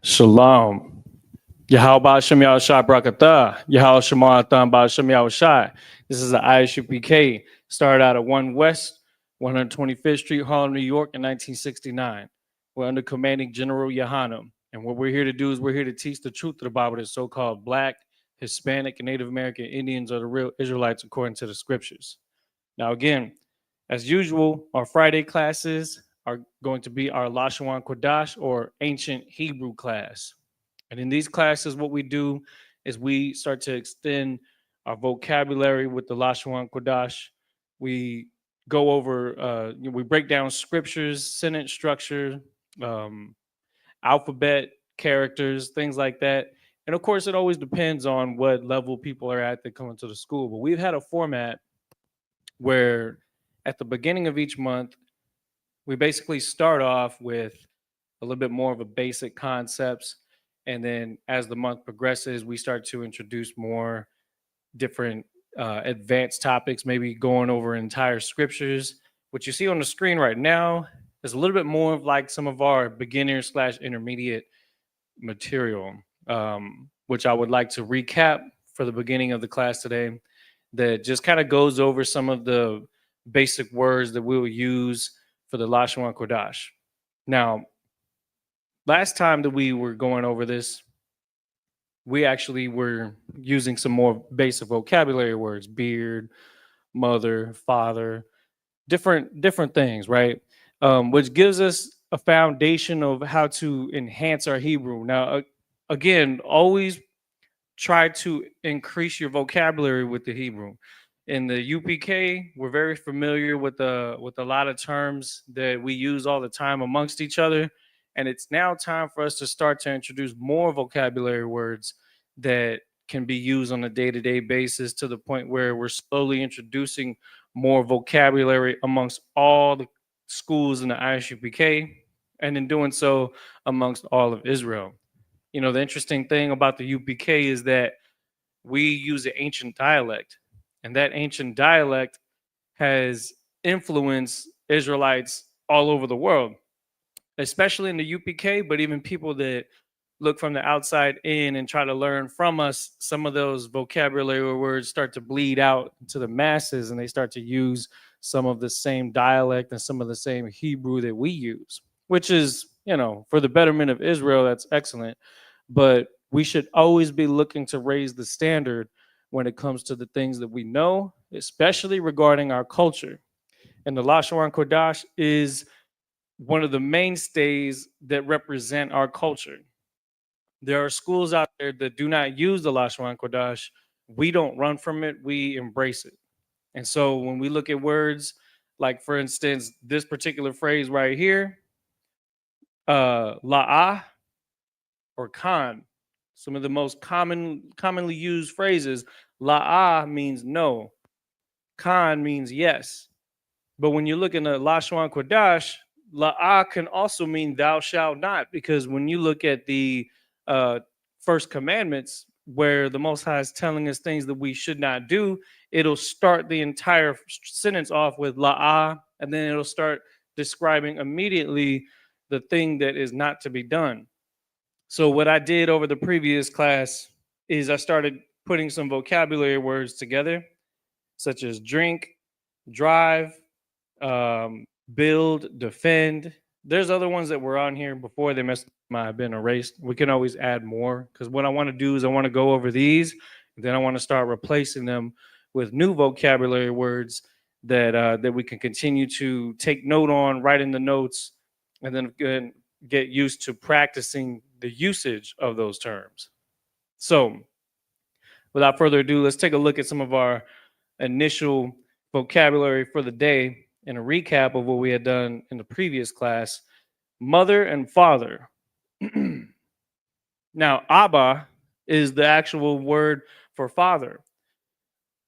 Shalom. Yahweh Shem Yahushai Brakatah. Yahweh Shemarathon Ba Shem Yahushai. This is the Isupk. Started out at 1 West, 125th Street, Harlem, New York in 1969. We're under commanding General Yohanan. And what we're here to do is we're here to teach the truth of the Bible to so-called Black, Hispanic, and Native American Indians are the real Israelites according to the scriptures. Now, again, as usual, our Friday classes are going to be our Lashawan Kodash or ancient Hebrew class. And in these classes, what we do is we start to extend our vocabulary with the Lashawan Kodash. We go over, we break down scriptures, sentence structure, alphabet, characters, things like that. And of course, it always depends on what level people are at that come into the school. But we've had a format where at the beginning of each month, we basically start off with a little bit more of a basic concepts. And then as the month progresses, we start to introduce more different advanced topics, maybe going over entire scriptures. What you see on the screen right now is a little bit more of like some of our beginner/intermediate material, which I would like to recap for the beginning of the class today, that just kind of goes over some of the basic words that we will use for the Lashawan Kodash. Now, last time that we were going over this, we actually were using some more basic vocabulary words: beard, mother, father, different things, right? Which gives us a foundation of how to enhance our Hebrew. Now, again, always try to increase your vocabulary with the Hebrew. In the UPK, we're very familiar with a lot of terms that we use all the time amongst each other, and it's now time for us to start to introduce more vocabulary words that can be used on a day-to-day basis, to the point where we're slowly introducing more vocabulary amongst all the schools in the ISUPK, and in doing so amongst all of Israel. You know, the interesting thing about the UPK is that we use an ancient dialect, and that ancient dialect has influenced Israelites all over the world, especially in the UPK, but even people that look from the outside in and try to learn from us. Some of those vocabulary words start to bleed out to the masses, and they start to use some of the same dialect and some of the same Hebrew that we use, which is, you know, for the betterment of Israel, that's excellent. But we should always be looking to raise the standard when it comes to the things that we know, especially regarding our culture. And the Lashawan Kodash is one of the mainstays that represent our culture. There are schools out there that do not use the Lashawan Kodash. We don't run from it, we embrace it. And so when we look at words like, for instance, this particular phrase right here, la'ah or khan, some of the most commonly used phrases, la'ah means no, khan means yes. But when you look in the Lashawan Kodash, la'ah can also mean thou shalt not, because when you look at the first commandments, where the Most High is telling us things that we should not do, it'll start the entire sentence off with la'ah, and then it'll start describing immediately the thing that is not to be done. So what I did over the previous class is I started putting some vocabulary words together, such as drink, drive, build, defend. There's other ones that were on here before, they might have been erased. We can always add more, because what I want to do is I want to go over these, and then I want to start replacing them with new vocabulary words that we can continue to take note on, write in the notes, and then get used to practicing the usage of those terms. So without further ado, let's take a look at some of our initial vocabulary for the day and a recap of what we had done in the previous class. Mother and father. Now, Abba is the actual word for father.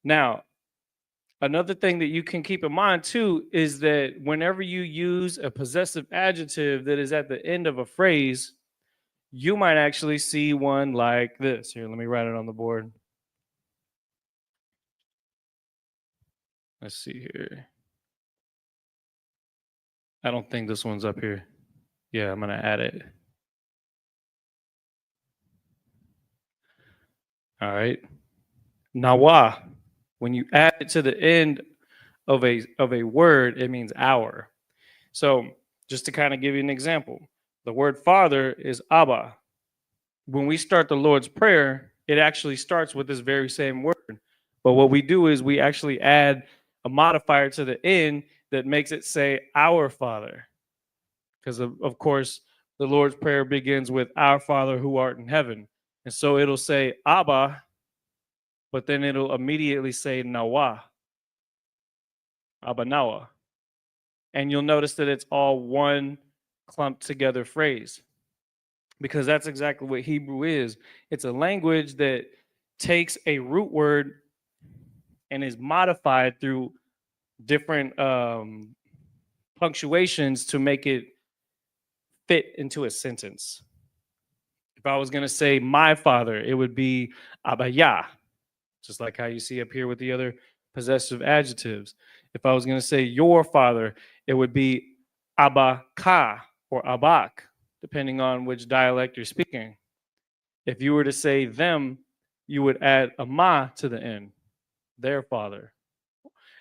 Now, another thing that you can keep in mind too is that whenever you use a possessive adjective that is at the end of a phrase, you might actually see one like this. Here, let me write it on the board. Let's see here. I don't think this one's up here. Yeah, I'm gonna add it. All right. Nawa. When you add it to the end of a word, it means hour. So just to kind of give you an example, the word father is Abba. When we start the Lord's Prayer, it actually starts with this very same word. But what we do is we actually add a modifier to the end that makes it say our Father. Because of course, the Lord's Prayer begins with our Father who art in heaven. And so it'll say Abba, but then it'll immediately say Nawa, Abba Nawa. And you'll notice that it's all one clumped together phrase, because that's exactly what Hebrew is. It's a language that takes a root word and is modified through different punctuations to make it fit into a sentence. If I was going to say my father, it would be Abaya, just like how you see up here with the other possessive adjectives. If I was going to say your father, it would be Abaka or Abak, depending on which dialect you're speaking. If you were to say them, you would add a ma to the end, their father.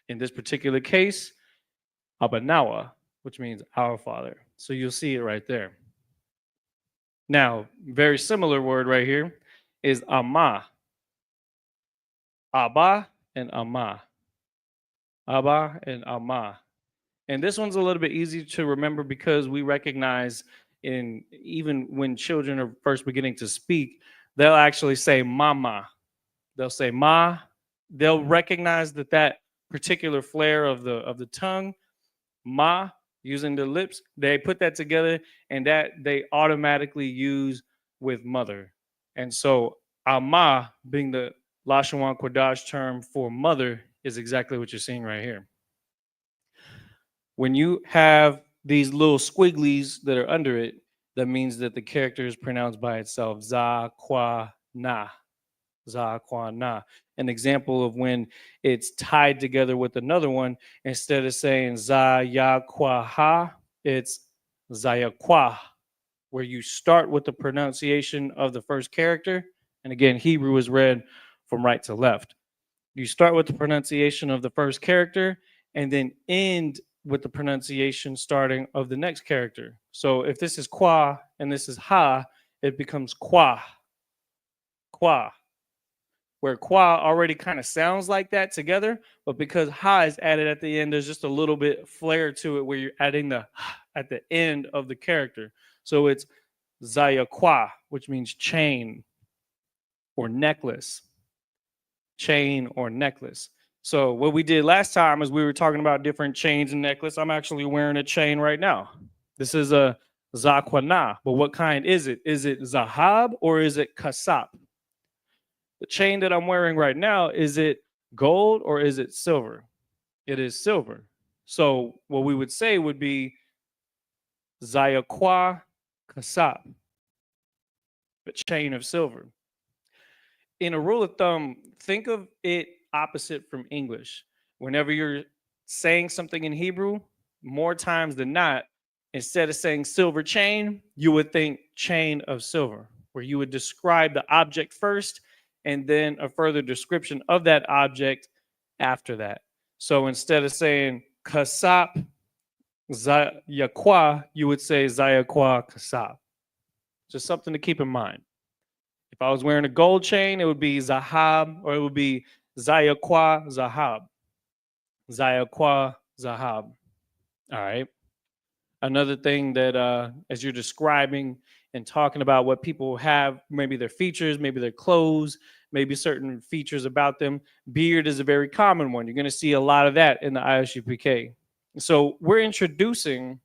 In this particular case, Abanawa, which means our father. So you'll see it right there. Now, very similar word right here is ama. Abba and ama. Abba and ama. And this one's a little bit easy to remember because we recognize in even when children are first beginning to speak, they'll actually say mama. They'll say ma. They'll recognize that particular flare of the tongue, ma, using the lips, they put that together and that they automatically use with mother. And so ama being the Lashawan Kodash term for mother is exactly what you're seeing right here. When you have these little squigglies that are under it, that means that the character is pronounced by itself. Za, kwa, na. Za, kwa, na. An example of when it's tied together with another one, instead of saying za, ya, kwa, ha, it's zaya, kwa, where you start with the pronunciation of the first character. And again, Hebrew is read from right to left. You start with the pronunciation of the first character and then end with the pronunciation starting of the next character. So if this is qua and this is ha, it becomes qua, qua, where qua already kind of sounds like that together, but because ha is added at the end, there's just a little bit flair to it where you're adding the at the end of the character. So it's zaya qua, which means chain or necklace. Chain or necklace. So what we did last time is we were talking about different chains and necklace. I'm actually wearing a chain right now. This is a zakwana, but what kind is it? Is it zahab or is it kasap? The chain that I'm wearing right now, is it gold or is it silver? It is silver. So what we would say would be zayakwa kasap, the chain of silver. In a rule of thumb, think of it opposite from English. Whenever you're saying something in Hebrew, more times than not, instead of saying silver chain, you would think chain of silver, where you would describe the object first and then a further description of that object after that. So instead of saying kasap zayakwa, you would say zayakwa kasap. Just something to keep in mind. If I was wearing a gold chain, it would be Zahab, or it would be Zayakwa Zahab. Zayakwa Zahab. All right. Another thing that as you're describing and talking about what people have, maybe their features, maybe their clothes, maybe certain features about them, beard is a very common one. You're going to see a lot of that in the ISUPK. So we're introducing,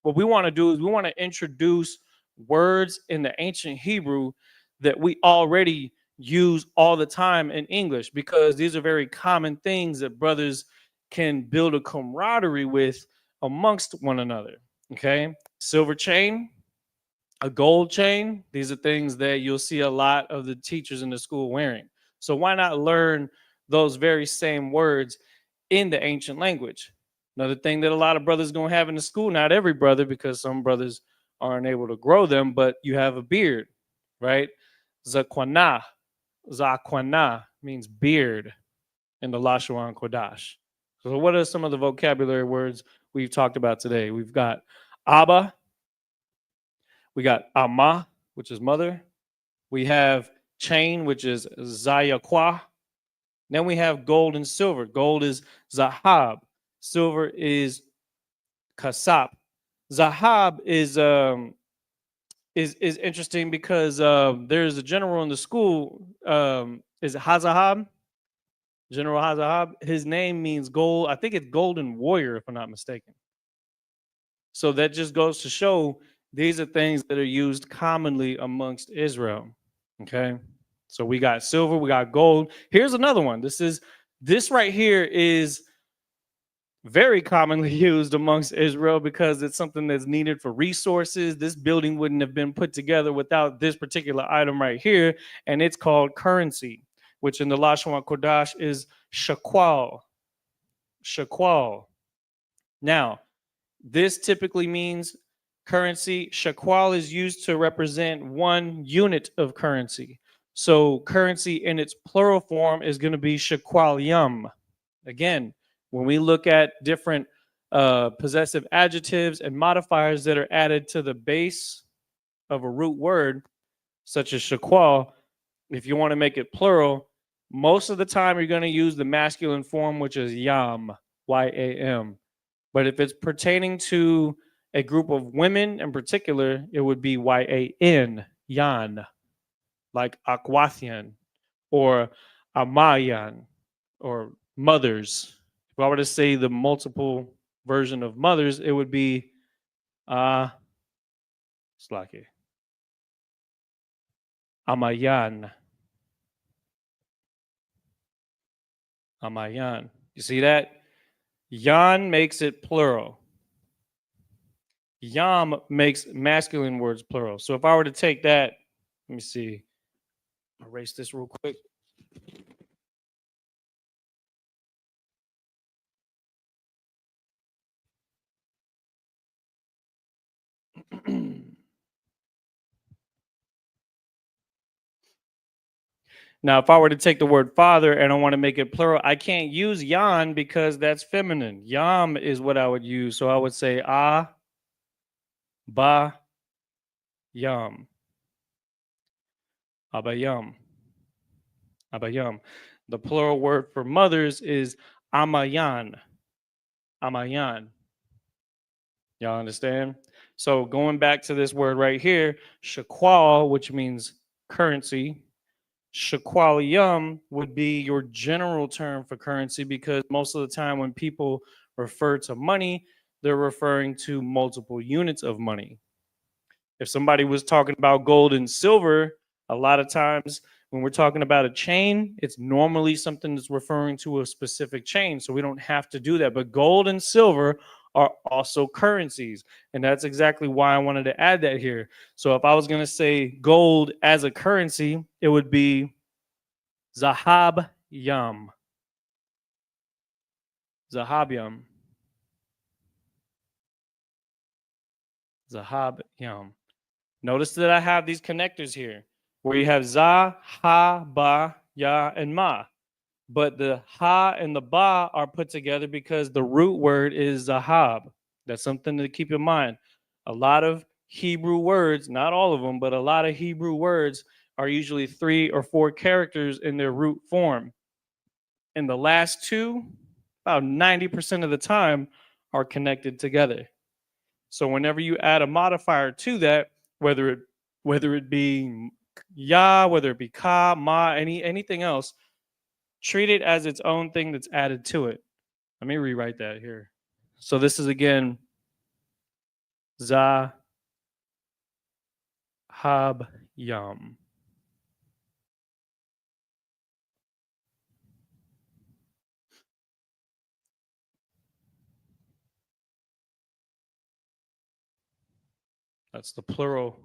what we want to do is we want to introduce words in the ancient Hebrew that we already use all the time in English, because these are very common things that brothers can build a camaraderie with amongst one another. Okay. Silver chain, a gold chain. These are things that you'll see a lot of the teachers in the school wearing. So why not learn those very same words in the ancient language. Another thing that a lot of brothers gonna have in the school, not every brother, because some brothers aren't able to grow them, but you have a beard, right? Zakwana, Zakwana means beard in the Lashawan Kodash. So, what are some of the vocabulary words we've talked about today? We've got Abba, we got Ama, which is mother. We have chain, which is Zayakwa. Then we have gold and silver. Gold is Zahab. Silver is Kasap. Zahab is interesting because there's a general in the school. Is it Hazahab? General Hazahab. His name means gold. I think it's golden warrior, if I'm not mistaken. So that just goes to show these are things that are used commonly amongst Israel. Okay. So we got silver, we got gold. Here's another one. This right here is very commonly used amongst Israel because it's something that's needed for resources. This building wouldn't have been put together without this particular item right here, and it's called currency, which in the Lashon Kodash is shakwal. Shakwal. Now, this typically means currency. Shakwal is used to represent one unit of currency. So currency in its plural form is going to be shakwaliyam. Again, when we look at different possessive adjectives and modifiers that are added to the base of a root word, such as shakwal, if you want to make it plural, most of the time you're going to use the masculine form, which is yam, Y-A-M. But if it's pertaining to a group of women in particular, it would be Y-A-N, yan, like Akwathian or Amayan or mothers. If I were to say the multiple version of mothers, it would be Slake. Amayan. Amayan. You see that? Yan makes it plural. Yam makes masculine words plural. So if I were to take that, let me see. Erase this real quick. Now, if I were to take the word father and I want to make it plural, I can't use yan because that's feminine. Yam is what I would use. So I would say ba, yam. Abayam. Abayam. The plural word for mothers is amayan. Amayan. Y'all understand? So going back to this word right here, shakwal, which means currency, shakwaliyum would be your general term for currency because most of the time when people refer to money, they're referring to multiple units of money. If somebody was talking about gold and silver, a lot of times when we're talking about a chain, it's normally something that's referring to a specific chain. So we don't have to do that. But gold and silver are also currencies. And that's exactly why I wanted to add that here. So if I was going to say gold as a currency, it would be Zahab Yam. Zahab Yam. Zahab Yam. Notice that I have these connectors here where you have za, ha, ba, ya, and ma. But the ha and the ba are put together because the root word is zahab. That's something to keep in mind. A lot of Hebrew words, not all of them, but a lot of Hebrew words are usually 3 or 4 characters in their root form. And the last two, about 90% of the time, are connected together. So whenever you add a modifier to that, whether it be ya, whether it be ka, ma, anything else, treat it as its own thing that's added to it. Let me rewrite that here. So this is again za hab yam. That's the plural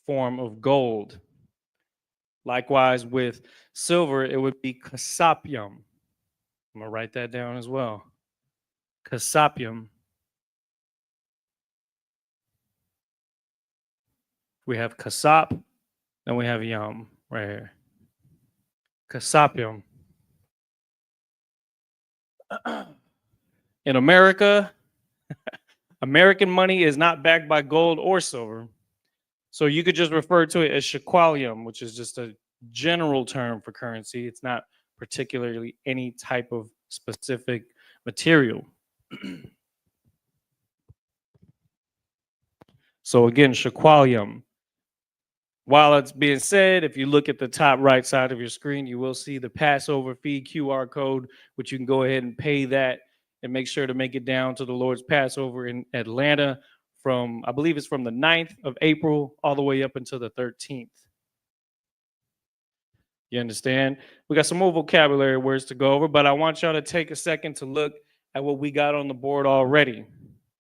form of gold. Likewise, with silver, it would be kasapyam. I'm going to write that down as well. Kasapium. We have kasap, and we have yum right here. Kasapium. In America, American money is not backed by gold or silver. So you could just refer to it as shequalium, which is just a general term for currency. It's not particularly any type of specific material. So again, shequalium. While it's being said, if you look at the top right side of your screen, you will see the Passover fee QR code, which you can go ahead and pay that and make sure to make it down to the Lord's Passover in Atlanta from, I believe it's from the 9th of April all the way up until the 13th. You understand? We got some more vocabulary words to go over, but I want y'all to take a second to look at what we got on the board already.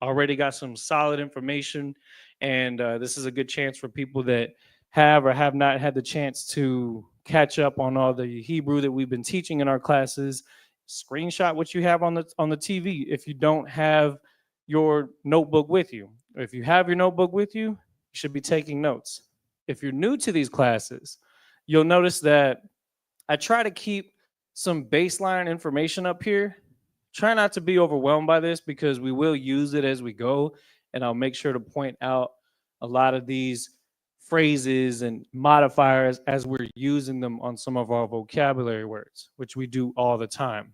Already got some solid information, and this is a good chance for people that have or have not had the chance to catch up on all the Hebrew that we've been teaching in our classes. Screenshot what you have on the TV if you don't have your notebook with you. If you have your notebook with you, you should be taking notes. If you're new to these classes, you'll notice that I try to keep some baseline information up here. Try not to be overwhelmed by this because we will use it as we go, and I'll make sure to point out a lot of these phrases and modifiers as we're using them on some of our vocabulary words, which we do all the time.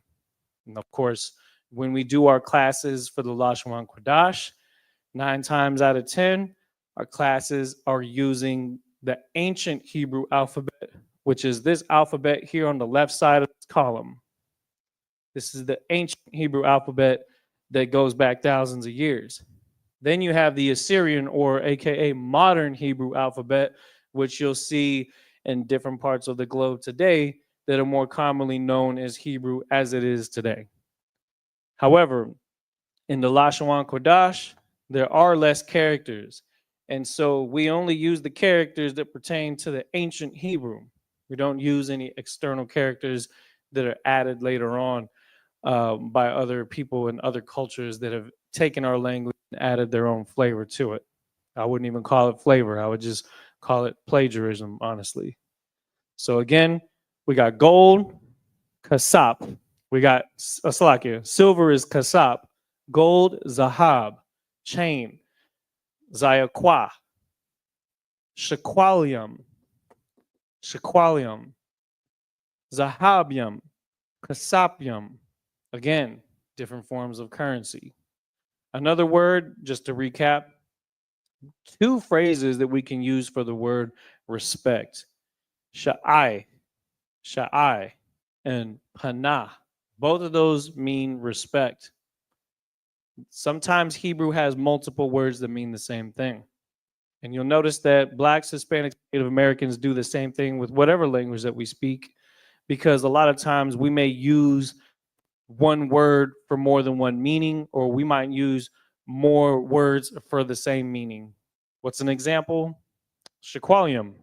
And of course, when we do our classes for the Lashon Kodash, 9 times out of 10, our classes are using the ancient Hebrew alphabet, which is this alphabet here on the left side of this column. This is the ancient Hebrew alphabet that goes back thousands of years. Then you have the Assyrian, or AKA modern Hebrew alphabet, which you'll see in different parts of the globe today that are more commonly known as Hebrew as it is today. However, in the Lashon Kodash, there are less characters. And so we only use the characters that pertain to the ancient Hebrew. We don't use any external characters that are added later on by other people and other cultures that have taken our language and added their own flavor to it. I wouldn't even call it flavor. I would just call it plagiarism, honestly. So again, we got gold, kasap. We got Salakia. Silver is kasap. Gold, zahab. Chain, zayakwa. Shequalium. Shequalium. Zahabium. Kasapium. Again, different forms of currency. Another word, just to recap, 2 phrases that we can use for the word respect. Sha'ai, sha'ai, and panah. Both of those mean respect. Sometimes Hebrew has multiple words that mean the same thing. And you'll notice that Blacks, Hispanics, Native Americans do the same thing with whatever language that we speak, because a lot of times we may use one word for more than one meaning, or we might use more words for the same meaning. What's an example? Shequalium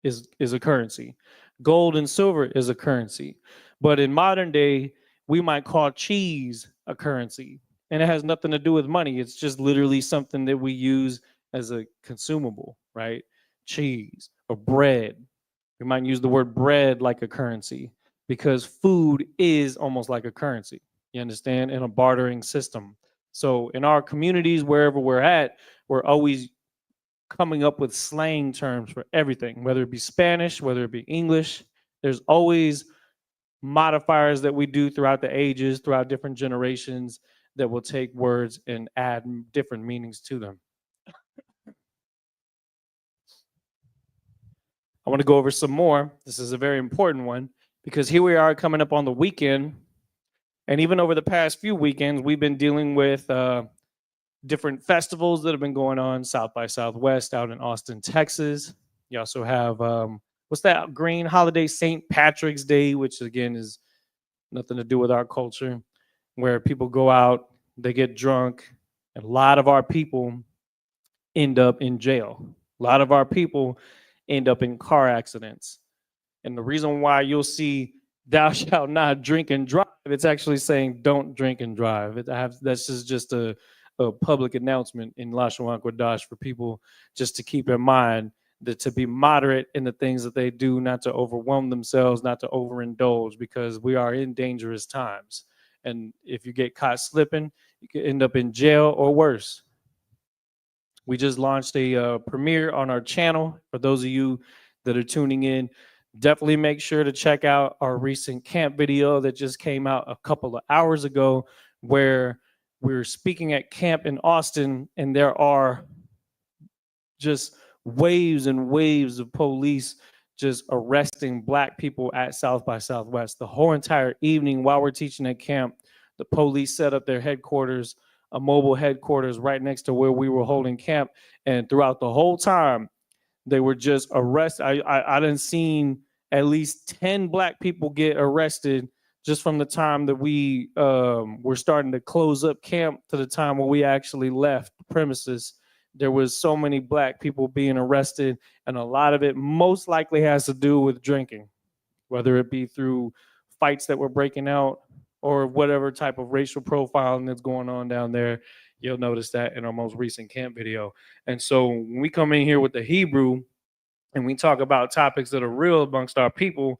is a currency. Gold and silver is a currency. But in modern day, we might call cheese a currency. And it has nothing to do with money. It's just literally something that we use as a consumable, right? Cheese or bread. We might use the word bread like a currency, because food is almost like a currency, you understand, in a bartering system. So in our communities, wherever we're at, we're always coming up with slang terms for everything, whether it be Spanish, whether it be English. There's always modifiers that we do throughout the ages, throughout different generations, that will take words and add different meanings to them. I want to go over some more. This is a very important one, because here we are coming up on the weekend. And even over the past few weekends, we've been dealing with different festivals that have been going on. South by Southwest out in Austin, Texas. You also have, what's that green holiday? St. Patrick's Day, which again is nothing to do with our culture, where people go out, they get drunk, and a lot of our people end up in jail. A lot of our people end up in car accidents. And the reason why you'll see thou shalt not drink and drive. It's actually saying don't drink and drive. That's just a public announcement in Lashon Kodash for people just to keep in mind that to be moderate in the things that they do, not to overwhelm themselves, not to overindulge, because we are in dangerous times. And if you get caught slipping, you could end up in jail or worse. We just launched a premiere on our channel. For those of you that are tuning in, definitely make sure to check out our recent camp video that just came out a couple of hours ago, where we're speaking at camp in Austin, and there are just waves and waves of police just arresting black people at South by Southwest. The whole entire evening while we're teaching at camp, the police set up their headquarters, a mobile headquarters right next to where we were holding camp. And throughout the whole time, they were just arrested. I didn't seen at least 10 black people get arrested just from the time that we were starting to close up camp to the time when we actually left the premises. There was so many black people being arrested, and a lot of it most likely has to do with drinking, whether it be through fights that were breaking out or whatever type of racial profiling that's going on down there. You'll notice that in our most recent camp video. And so when we come in here with the Hebrew and we talk about topics that are real amongst our people,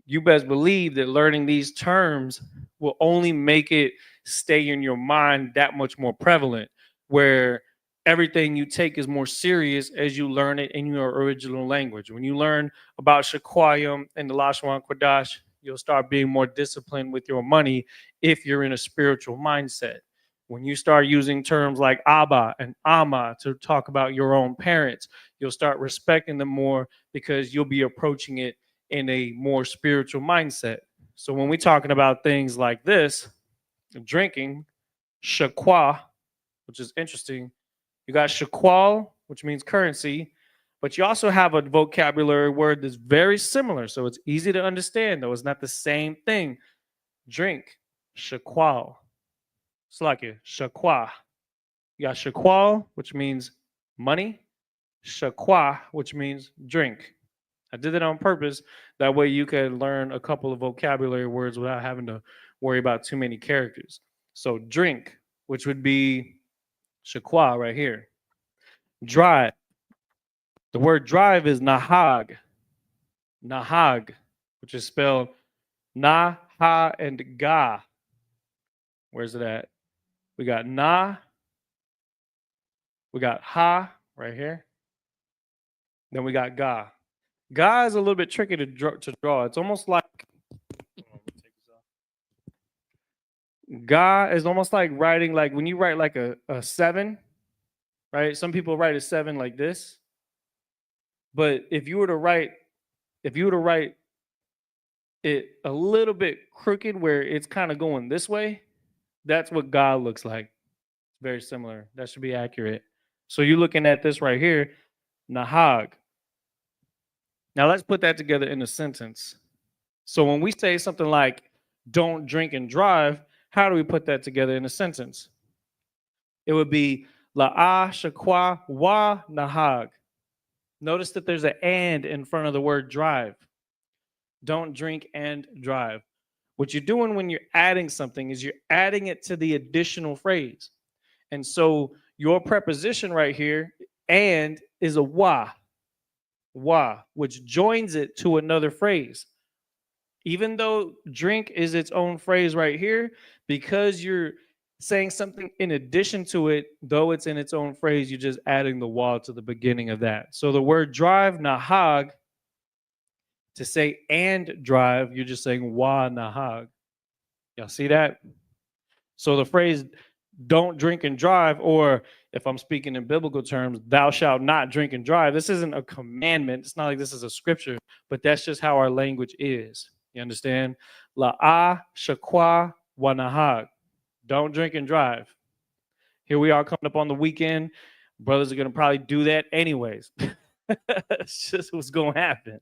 you best believe that learning these terms will only make it stay in your mind that much more prevalent, where everything you take is more serious as you learn it in your original language. When you learn about Shaquayim and the Lashon Kodash, you'll start being more disciplined with your money if you're in a spiritual mindset. When you start using terms like Abba and Ama to talk about your own parents, you'll start respecting them more because you'll be approaching it in a more spiritual mindset. So when we're talking about things like this, drinking, shakwa, which is interesting, you got shakwal, which means currency, but you also have a vocabulary word that's very similar. So it's easy to understand, though. It's not the same thing. Drink, shakwal. It's like it, shakwa. You got shakwal, which means money, shakwa, which means drink. I did that on purpose. That way you can learn a couple of vocabulary words without having to worry about too many characters. So drink, which would be shakwa right here. Drive. The word drive is nahag. Nahag, which is spelled na, ha, and ga. Where's it at? We got na. We got ha right here. Then we got ga. Ga is a little bit tricky to draw. It's almost like ga is almost like writing, like when you write like a 7, right? Some people write a 7 like this. But if you were to write it a little bit crooked where it's kind of going this way, that's what ga looks like. It's very similar. That should be accurate. So you're looking at this right here, nahag. Now let's put that together in a sentence. So when we say something like don't drink and drive, how do we put that together in a sentence? It would be la'a shakwa wa nahag. Notice that there's an and in front of the word drive. Don't drink and drive. What you're doing when you're adding something is you're adding it to the additional phrase. And so your preposition right here, and, is a wa, which joins it to another phrase. Even though drink is its own phrase right here, because you're saying something in addition to it, though it's in its own phrase, you're just adding the wa to the beginning of that. So the word drive, nahag, to say and drive, you're just saying wa nahag. Y'all see that? So the phrase don't drink and drive, or if I'm speaking in biblical terms, thou shalt not drink and drive. This isn't a commandment. It's not like this is a scripture, but that's just how our language is. You understand? La'ah shakwa wa nahag. Don't drink and drive. Here we are coming up on the weekend. Brothers are going to probably do that anyways. It's just what's going to happen.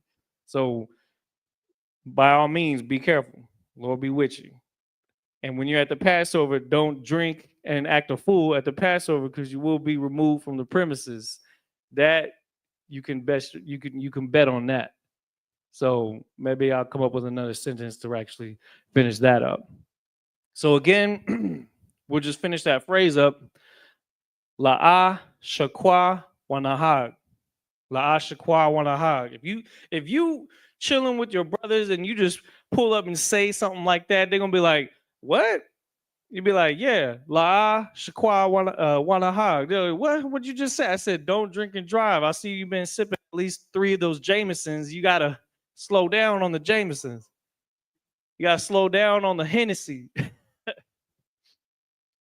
So by all means, be careful. Lord be with you. And when you're at the Passover, don't drink and act a fool at the Passover, because you will be removed from the premises. That you can bet on that. So maybe I'll come up with another sentence to actually finish that up. So again, we'll just finish that phrase up. La'a shakwa wanahag. La'a shakwa wanahag. If you chilling with your brothers and you just pull up and say something like that, they're gonna be like, "What?" You'd be like, "Yeah, la shakwa wanna hog." They're like, "What? What'd you just say?" I said, "Don't drink and drive." I see you've been sipping at least 3 of those Jamesons. You gotta slow down on the Jamesons. You gotta slow down on the Hennessy,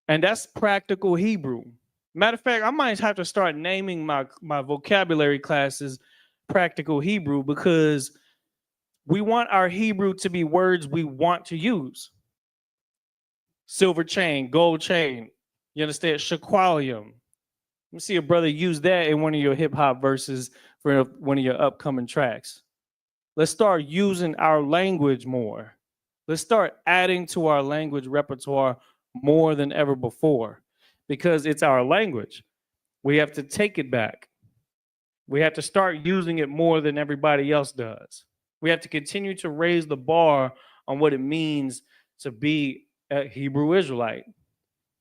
and that's practical Hebrew. Matter of fact, I might have to start naming my vocabulary classes practical Hebrew because we want our Hebrew to be words we want to use. Silver chain, gold chain. You understand? Shaqualium. Let me see a brother use that in one of your hip hop verses for one of your upcoming tracks. Let's start using our language more. Let's start adding to our language repertoire more than ever before because it's our language. We have to take it back. We have to start using it more than everybody else does. We have to continue to raise the bar on what it means to be a Hebrew Israelite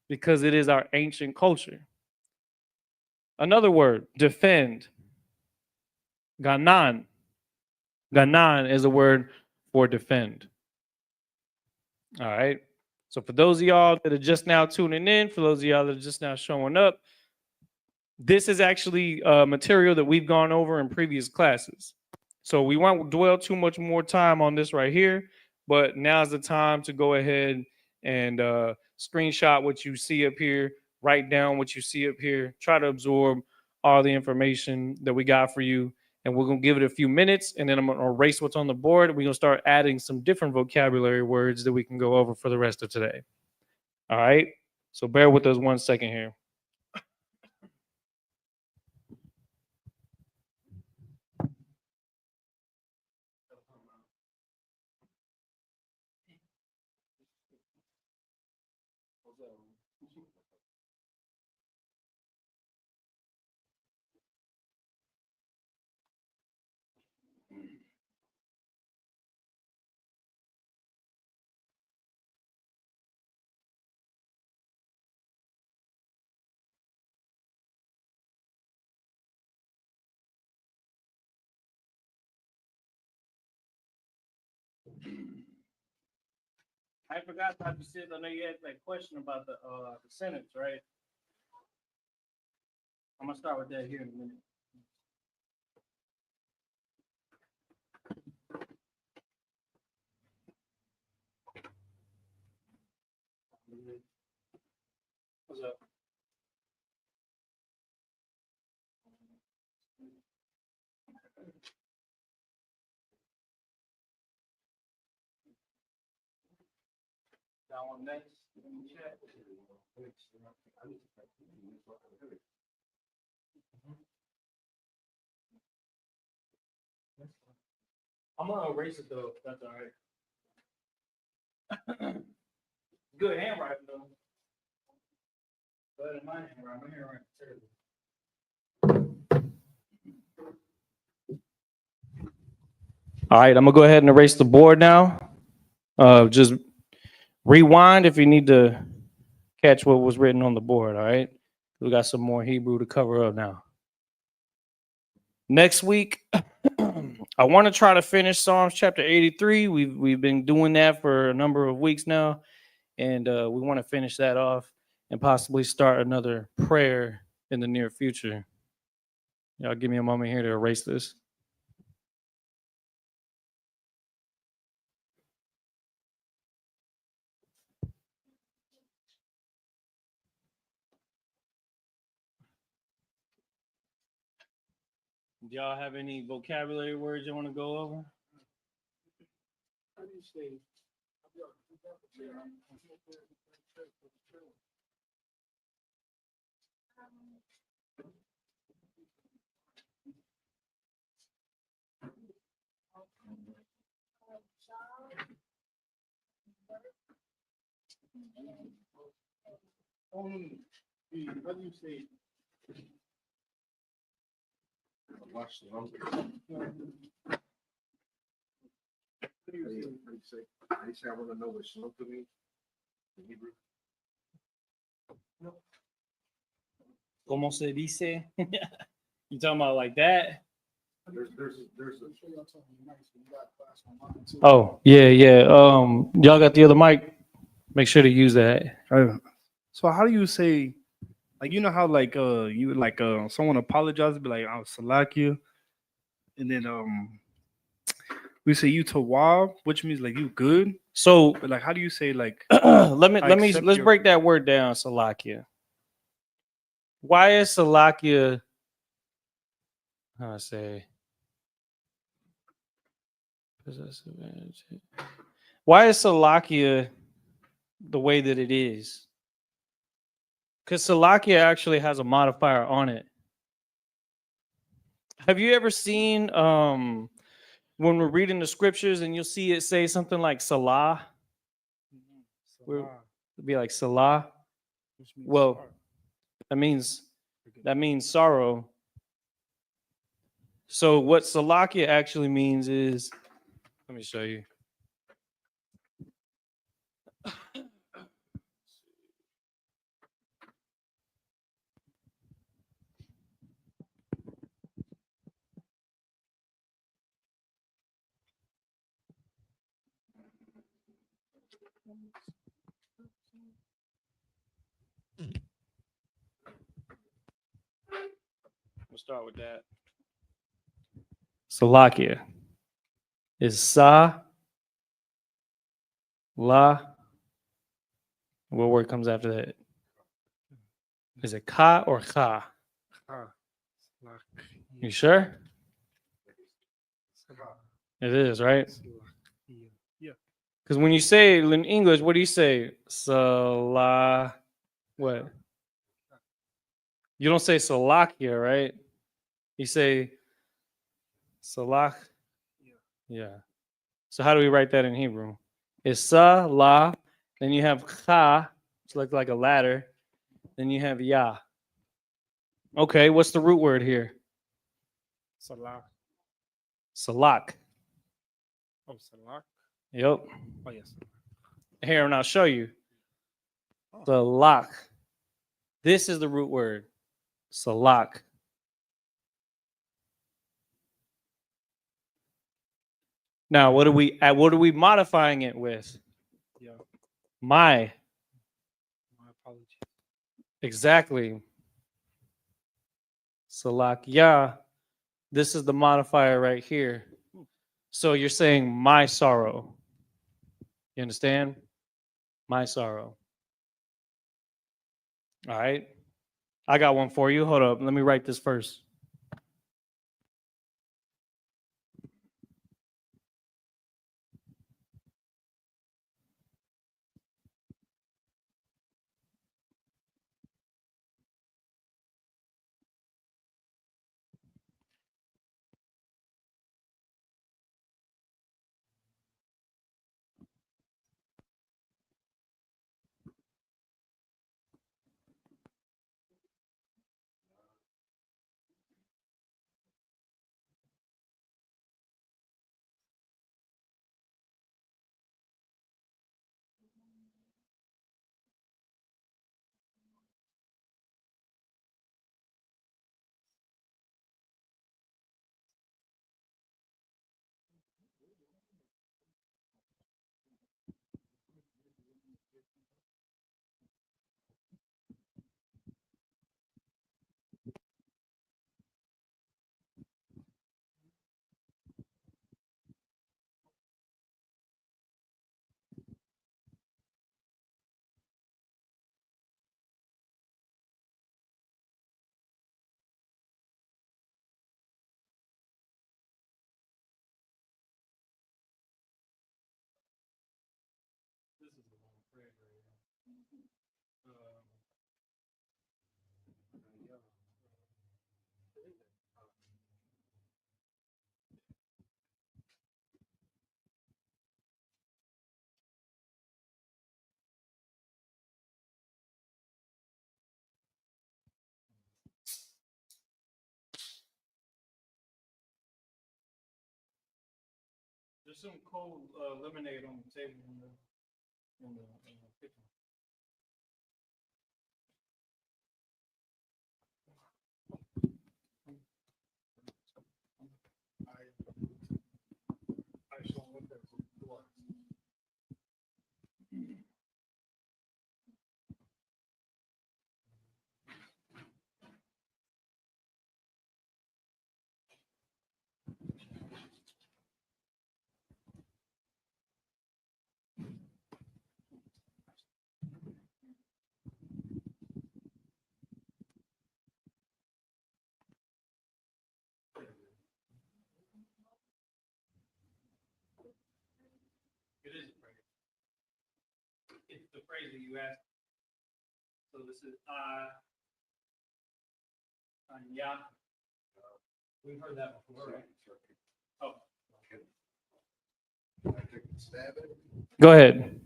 because it is our ancient culture. Another word, defend. Ganan. Ganan is a word for defend. All right. So for those of y'all that are just now tuning in, for those of y'all that are just now showing up, this is actually material that we've gone over in previous classes. So we won't dwell too much more time on this right here, but now's the time to go ahead and screenshot what you see up here, write down what you see up here, try to absorb all the information that we got for you. And we're going to give it a few minutes, and then I'm going to erase what's on the board. We're going to start adding some different vocabulary words that we can go over for the rest of today. All right. So bear with us 1 second here. I forgot how you said. I know you had that question about the sentence, right? I'm gonna start with that here in a minute. What's up? That one next. I'm gonna erase it though. That's all right. Good handwriting though. Better than my handwriting. My handwriting terrible. All right, I'm gonna go ahead and erase the board now. Just rewind if you need to catch what was written on the board. All right, we got some more Hebrew to cover up now. Next week, I want to try to finish Psalms chapter 83. We've been doing that for a number of weeks now, and we want to finish that off and possibly start another prayer in the near future. Y'all give me a moment here to erase this. Do y'all have any vocabulary words you want to go over? How do you say? How do you say? Watch the you say I want to know what shalom means in Hebrew? Como se dice? You talking about like that? There's Oh, yeah. Y'all got the other mic? Make sure to use that. So how do you say, like, you know how like you like someone apologizes, be like, "Oh, Salakia," and then we say you tawab, which means like you good. So But like, how do you say like let's break that word down, Salakia. Why is Salakia? How I say? Why is Salakia the way that it is? Because Salakia actually has a modifier on it. Have you ever seen when we're reading the scriptures and you'll see it say something like Salah? It'd be like Salah. Well, that means sorrow. So what Salakia actually means is, let me show you. We'll start with that. Salakia is sa, la. What word comes after that? Is it ka or cha? You sure? It is, right? Yeah. Because when you say it in English, what do you say? Salah. What? You don't say Salakia, right? You say Salah. Yeah. So how do we write that in Hebrew? It's Salah. Then you have Cha, which looks like a ladder. Then you have Ya. Okay, what's the root word here? Salah. Salak. Oh, Salah. Yep. Oh yes. Here, and I'll show you. Oh. Salak. This is the root word. Salak. Now, what are we modifying it with? Yeah. My. My apologies. Exactly. Salak. Yeah. This is the modifier right here. So you're saying my sorrow. You understand? My sorrow. All right. I got one for you. Hold up. Let me write this first. There's some cold lemonade on the table in the kitchen. I saw what that was. It is a phrase. It's the phrase that you asked. So this is yeah. We've heard that before, right? Oh. Can I take a stab at it? Go ahead.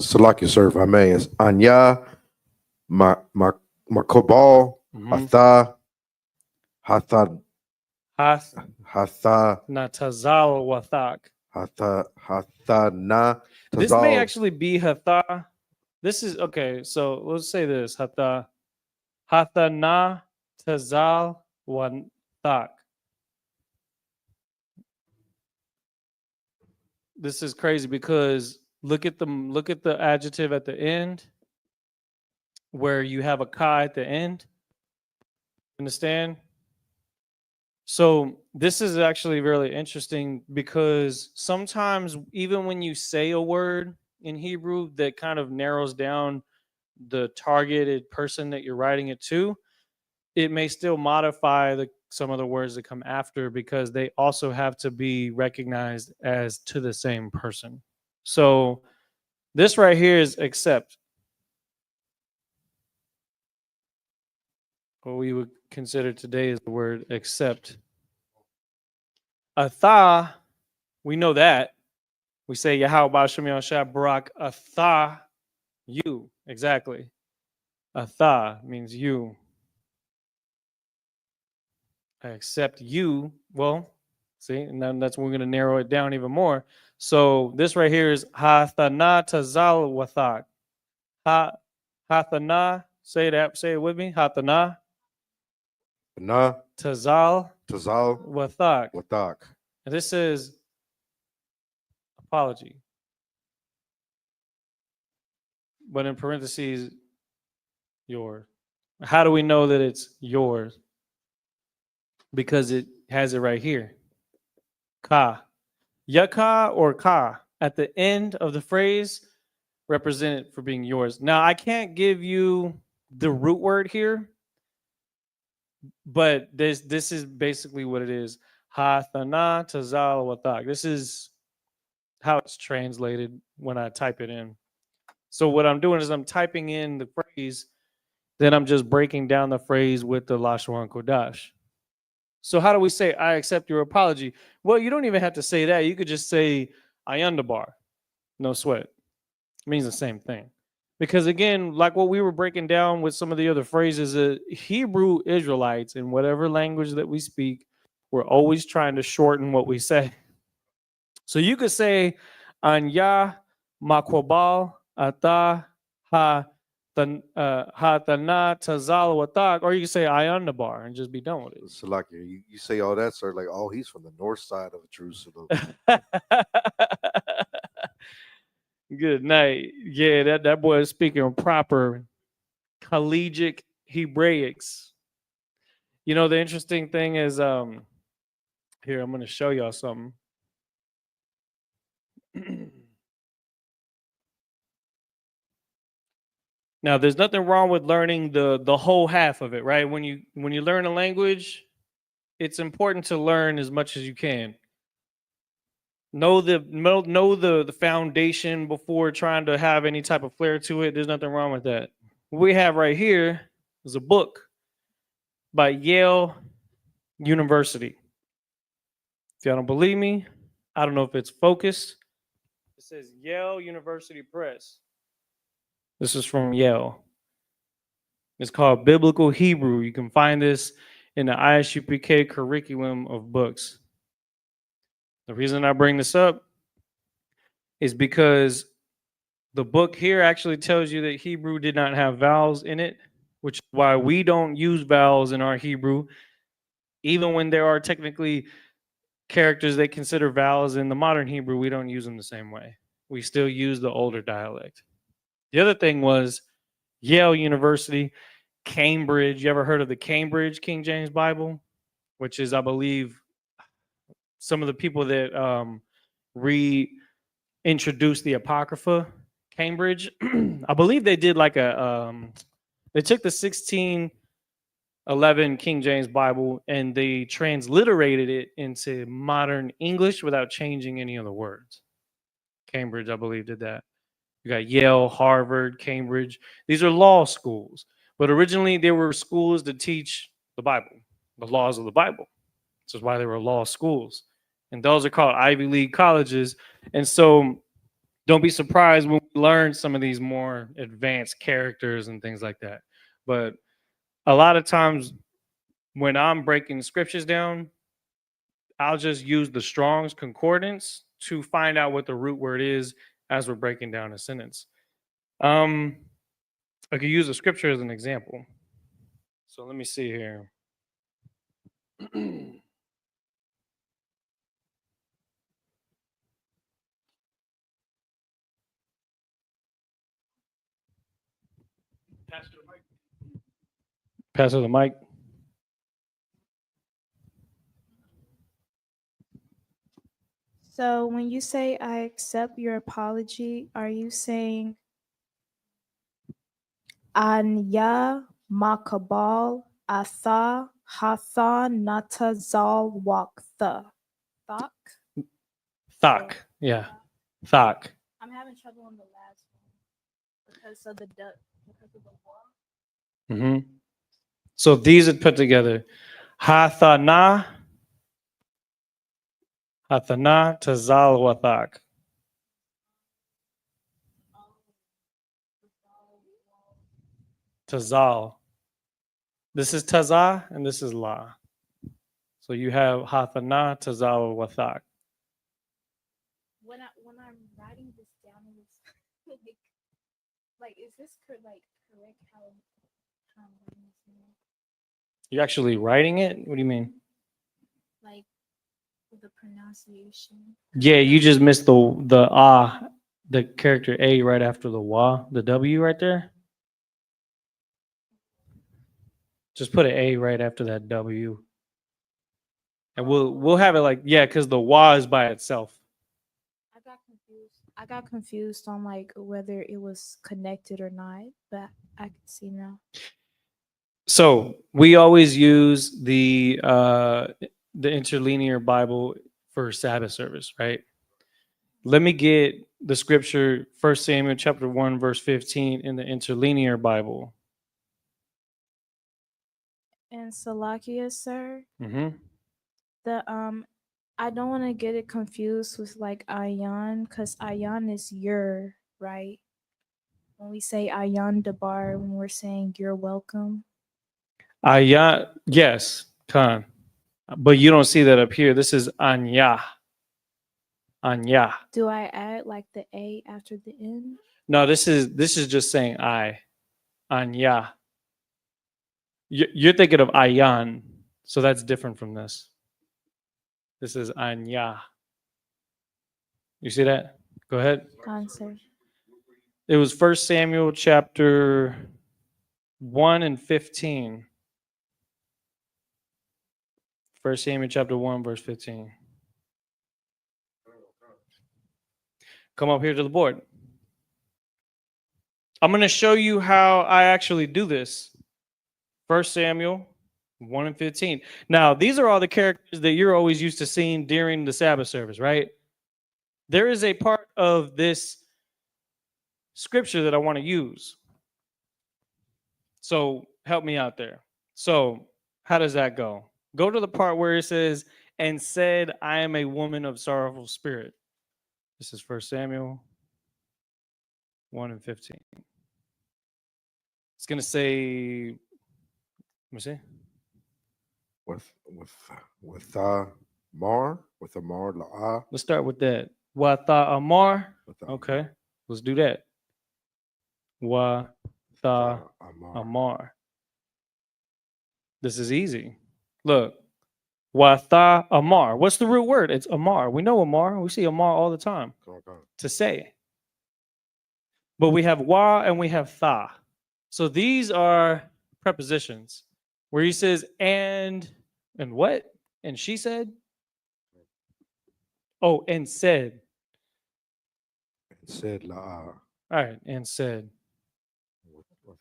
Salaki, sir, if I may, is Anya, Makobal, Hatha, Hatha, Hath Hatha, natazal wathak. Hatha, Na, This may Tazal. actually be hatha. This is okay. So let's say this hatha. Hatha na tazal wathak. This is crazy because look at the adjective at the end where you have a ka at the end. Understand? So this is actually really interesting because sometimes even when you say a word in Hebrew that kind of narrows down the targeted person that you're writing it to, it may still modify some of the words that come after because they also have to be recognized as to the same person. So this right here is accept. What we would consider today is the word accept. Atha, we know that. We say Yahweh Bashem Yahshua Barak Atha, you. Exactly. Atha means you. I accept you. Well, see, and then that's when we're going to narrow it down even more. So this right here is Hathana Tazal Wathak. Hathana, say it with me. Hathana Na, Tazal Tazal, Wathak. Watak. And this is apology. But in parentheses, yours. How do we know that it's yours? Because it has it right here. Ka. Yaka or ka at the end of the phrase represent it for being yours. Now, I can't give you the root word here, but this is basically what it is. Hathana tazal watak. This is how it's translated when I type it in. So what I'm doing is I'm typing in the phrase, then I'm just breaking down the phrase with the Lashon Kodash. So how do we say I accept your apology? Well, you don't even have to say that. You could just say Ayandabar. No sweat. It means the same thing. Because again, like what we were breaking down with some of the other phrases, Hebrew Israelites in whatever language that we speak, we're always trying to shorten what we say. So you could say Anya Makwabal Ata Ha Hatana Tazal Watak, or you can say Ayandabar and just be done with it. Salaki, you say all that, sir, like, oh, he's from the north side of Jerusalem. Good night. Yeah, that boy is speaking proper collegiate Hebraics. You know, the interesting thing is, here, I'm going to show y'all something. Now, there's nothing wrong with learning the whole half of it, right? When you learn a language, it's important to learn as much as you can. Know the foundation before trying to have any type of flair to it. There's nothing wrong with that. What we have right here is a book by Yale University. If y'all don't believe me, I don't know if it's focused. It says Yale University Press. This is from Yale. It's called Biblical Hebrew. You can find this in the Isupk curriculum of books. The reason I bring this up is because the book here actually tells you that Hebrew did not have vowels in it, which is why we don't use vowels in our Hebrew, even when there are technically characters they consider vowels in the modern Hebrew. We don't use them the same way. We still use the older dialect. The other thing was Yale University, Cambridge. You ever heard of the Cambridge King James Bible? Which is, I believe, some of the people that reintroduced the Apocrypha. Cambridge, I believe they did like they took the 1611 King James Bible and they transliterated it into modern English without changing any of the words. Cambridge, I believe, did that. You got Yale, Harvard, Cambridge. These are law schools. But originally, they were schools to teach the Bible, the laws of the Bible. This is why they were law schools. And those are called Ivy League colleges. And so don't be surprised when we learn some of these more advanced characters and things like that. But a lot of times when I'm breaking scriptures down, I'll just use the Strong's Concordance to find out what the root word is as we're breaking down a sentence. I could use a scripture as an example. So let me see here. Pass her the mic. So when you say I accept your apology, are you saying Anya Makabal Atha Hatha Natazal Waktha? Thok? Thok. Yeah. Thok. I'm having trouble on the last one because of the wall. Mm-hmm. So these are put together. Hathana Tazal Wathak. Tazal. This is Tazah and this is La. So you have Hathana Tazal Wathak. When I'm writing this down, it's like is this correct how I'm writing this down? You actually writing it? What do you mean? Like the pronunciation. Yeah, you just missed the character A right after the wa, the W right there. Just put an A right after that W. And we'll have it like, yeah, because the wa is by itself. I got confused on like whether it was connected or not, but I can see now. So we always use the interlinear Bible for Sabbath service, right? Let me get the scripture, 1 Samuel chapter 1, verse 15 in the interlinear Bible. And Salakia, sir, Mm-hmm. I don't want to get it confused with like Ayan, because Ayan is your, right? When we say Ayan Dabar, when we're saying you're welcome. Yes, Khan. But you don't see that up here. This is Anya. Anya. Do I add like the A after the N? No, this is just saying I. Anya. You're thinking of Ayan, so that's different from this. This is Anya. You see that? Go ahead. Answer. It was 1 Samuel chapter 1 and 15. 1 Samuel chapter 1, verse 15. Come up here to the board. I'm going to show you how I actually do this. 1 Samuel 1 and 15. Now, these are all the characters that you're always used to seeing during the Sabbath service, right? There is a part of this scripture that I want to use. So help me out there. So how does that go? Go to the part where it says, and said, I am a woman of sorrowful spirit. This is 1 Samuel 1 and 15. It's going to say, let me see. With Mar with a mar, la'a Let's start with that. Wa tha amar. with a Okay, let's do that. Wa tha amar. amar. This is easy. Look. Wa tha amar. What's the root word? It's amar. We know amar. We see amar all the time. Come on. To say. But we have wa and we have tha. So these are prepositions where he says and what? And she said? Oh, and said. And said la'a. All right, and said. With-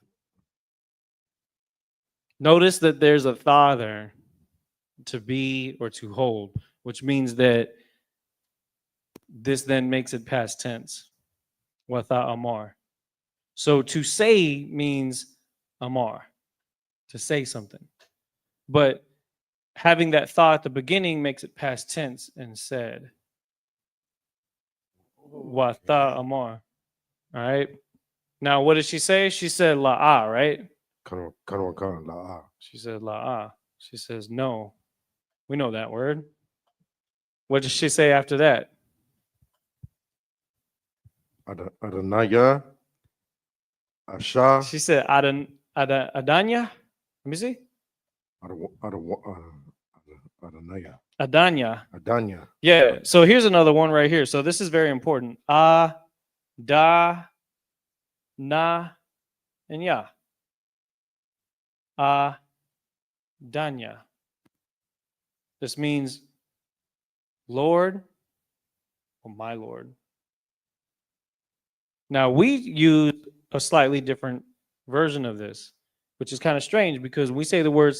Notice that there's a tha there, to be or to hold, which means that this then makes it past tense. Wa tha amar. So to say means amar, to say something. But having that thought at the beginning makes it past tense and said. Wa tha amar. All right. Now, what did she say? She said la'a, right? Kan la'a. She said la'a. She says no. We know that word. What did she say after that? Adanaya. Asha. She said adanya. Let me see. Adanaya. Adanya. Adanya. Yeah. So here's another one right here. So this is very important. A, da, na, and ya. A, danya. This means Lord or my Lord. Now we use a slightly different version of this, which is kind of strange because we say the word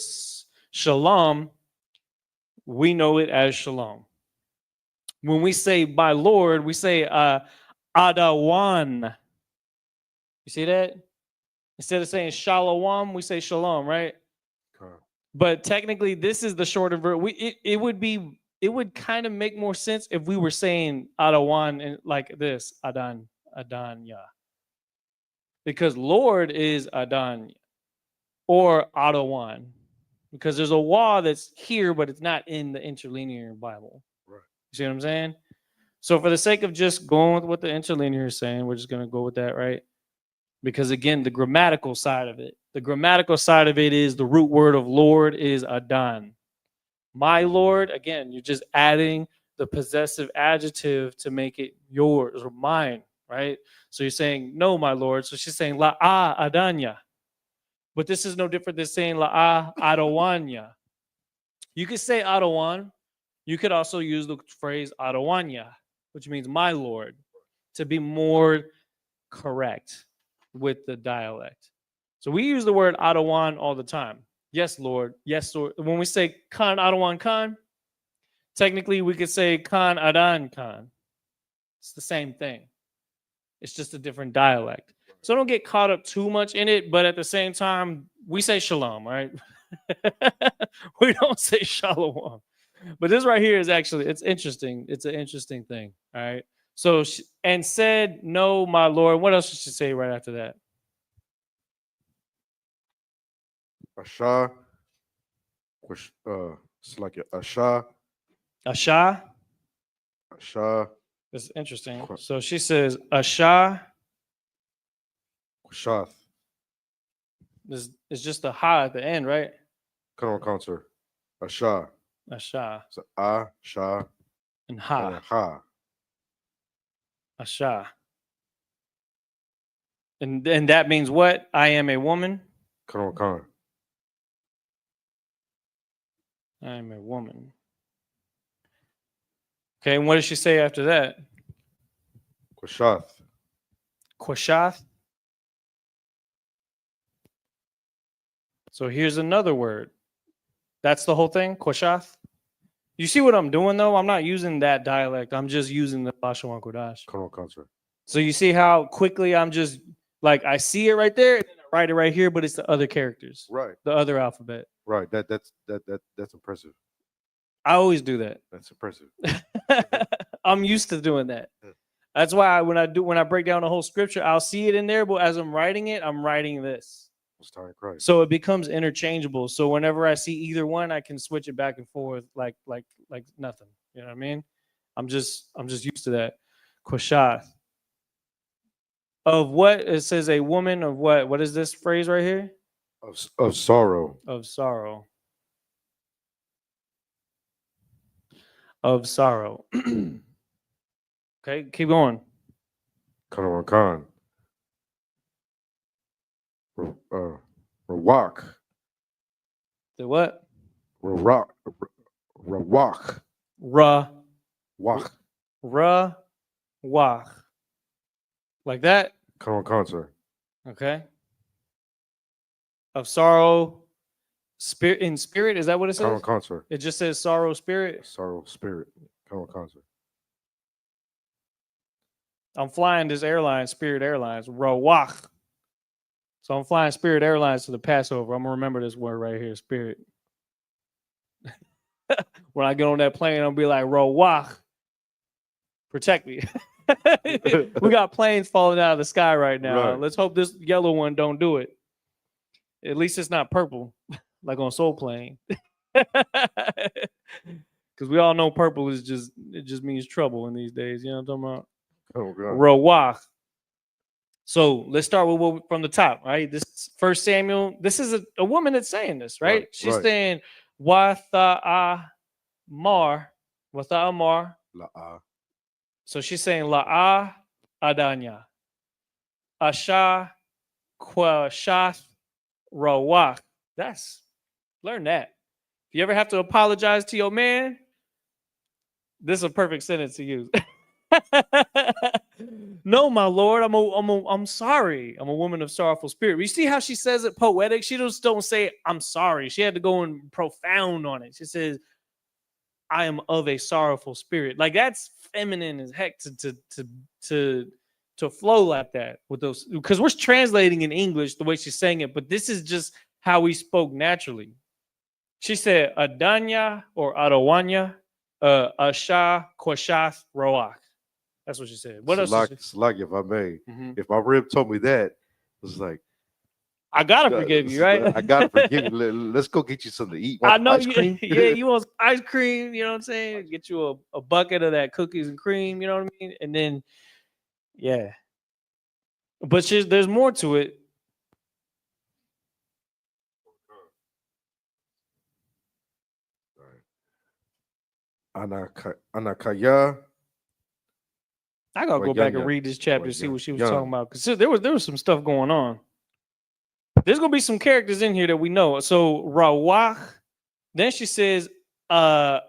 shalom, we know it as shalom. When we say by Lord, we say adawan. You see that? Instead of saying shalom, we say shalom, right? But technically, this is the shorter version. It would kind of make more sense if we were saying adawan and like this, adanya. Because Lord is adanya or adawan. Because there's a wa that's here, but it's not in the interlinear Bible. Right. You see what I'm saying? So for the sake of just going with what the interlinear is saying, we're just going to go with that, right? Because again, the grammatical side of it is the root word of Lord is Adan. My Lord, again, you're just adding the possessive adjective to make it yours or mine, right? So you're saying, no, my Lord. So she's saying, la'a adanya. But this is no different than saying la'a adawanya. You could say adawan. You could also use the phrase adawanya, which means my Lord, to be more correct with the dialect. So we use the word adawan all the time. Yes, Lord. Yes, Lord. When we say kan adawan kan, technically we could say kan adan kan. It's the same thing. It's just a different dialect. So don't get caught up too much in it, but at the same time, we say shalom, right? We don't say shalom. But this right here is actually, it's interesting. It's an interesting thing, all right? So, and said, no, my Lord. What else did she say right after that? Asha. It's like Asha. Asha. Asha. It's interesting. So she says, Asha. Kushath. This is just a ha at the end, right? Come on, counter. Asha. Asha. So Asha. And ha. And ha. Asha. And that means what? I am a woman. Come on. I am a woman. Okay, and what does she say after that? Kushath. Quashath. So here's another word. That's the whole thing, Quashath. You see what I'm doing though? I'm not using that dialect. I'm just using the Lashawan Kodash. Come on, counter. So you see how quickly I'm just like I see it right there, and then I write it right here, but it's the other characters, Right. the other alphabet. Right. That's impressive. I always do that. That's impressive. I'm used to doing that. That's why when I break down the whole scripture, I'll see it in there, but as I'm writing it, I'm writing this. Most High in Christ. So it becomes interchangeable. So whenever I see either one, I can switch it back and forth like nothing. You know what I mean? I'm just used to that. Kwashath. Of what? It says a woman of what? What is this phrase right here? Of sorrow. Of sorrow. Of sorrow. Okay, keep going. Kanawan Khan. Rawak. The what? Rawak. Rawak. Ra. Wak. Ra. Wach. Like that? Kanawan Khan, sir. Okay. Of sorrow. Spirit in spirit, is that what it says? Kanawan Khan, sir. It just says sorrow spirit. Sorrow spirit. Kanawan Khan, sir. I'm flying this airline, Spirit Airlines, Rawach. So I'm flying Spirit Airlines to the Passover. I'm gonna remember this word right here, Spirit. When I get on that plane, I'll be like, Rawach, protect me. We got planes falling out of the sky right now. Right. Let's hope this yellow one don't do it. At least it's not purple, like on Soul Plane. Because we all know purple is just means trouble in these days. You know what I'm talking about? Oh, God. Rawach. So let's start with from the top, right? This First Samuel. This is a woman that's saying this, right? Right, She's right. saying Watha'amar, Watha'amar. La'a. So she's saying La'a Adanya, Asha Kwashath Rawach. Learn that. If you ever have to apologize to your man, this is a perfect sentence to use. No, my lord, I'm sorry. I'm a woman of sorrowful spirit. You see how she says it poetic? She just don't say I'm sorry. She had to go in profound on it. She says, I am of a sorrowful spirit. Like that's feminine as heck to flow like that with those, because we're translating in English the way she's saying it, but this is just how we spoke naturally. She said Adanya or Adawanya, Asha Kwashath Roach. That's what she said. What else? Salak, if I may. Mhm. If my rib told me that, it was like, I gotta forgive you, right? I gotta forgive you. Let's go get you something to eat. I Want know ice you. cream? Yeah, you want ice cream? You know what I'm saying? Get you a bucket of that cookies and cream. You know what I mean? And then, yeah. But there's more to it. Anakaya. I gotta go back and read this chapter to see what she was talking about, because there was some stuff going on. There's gonna be some characters in here that we know. So Rawach. Then she says Anakia.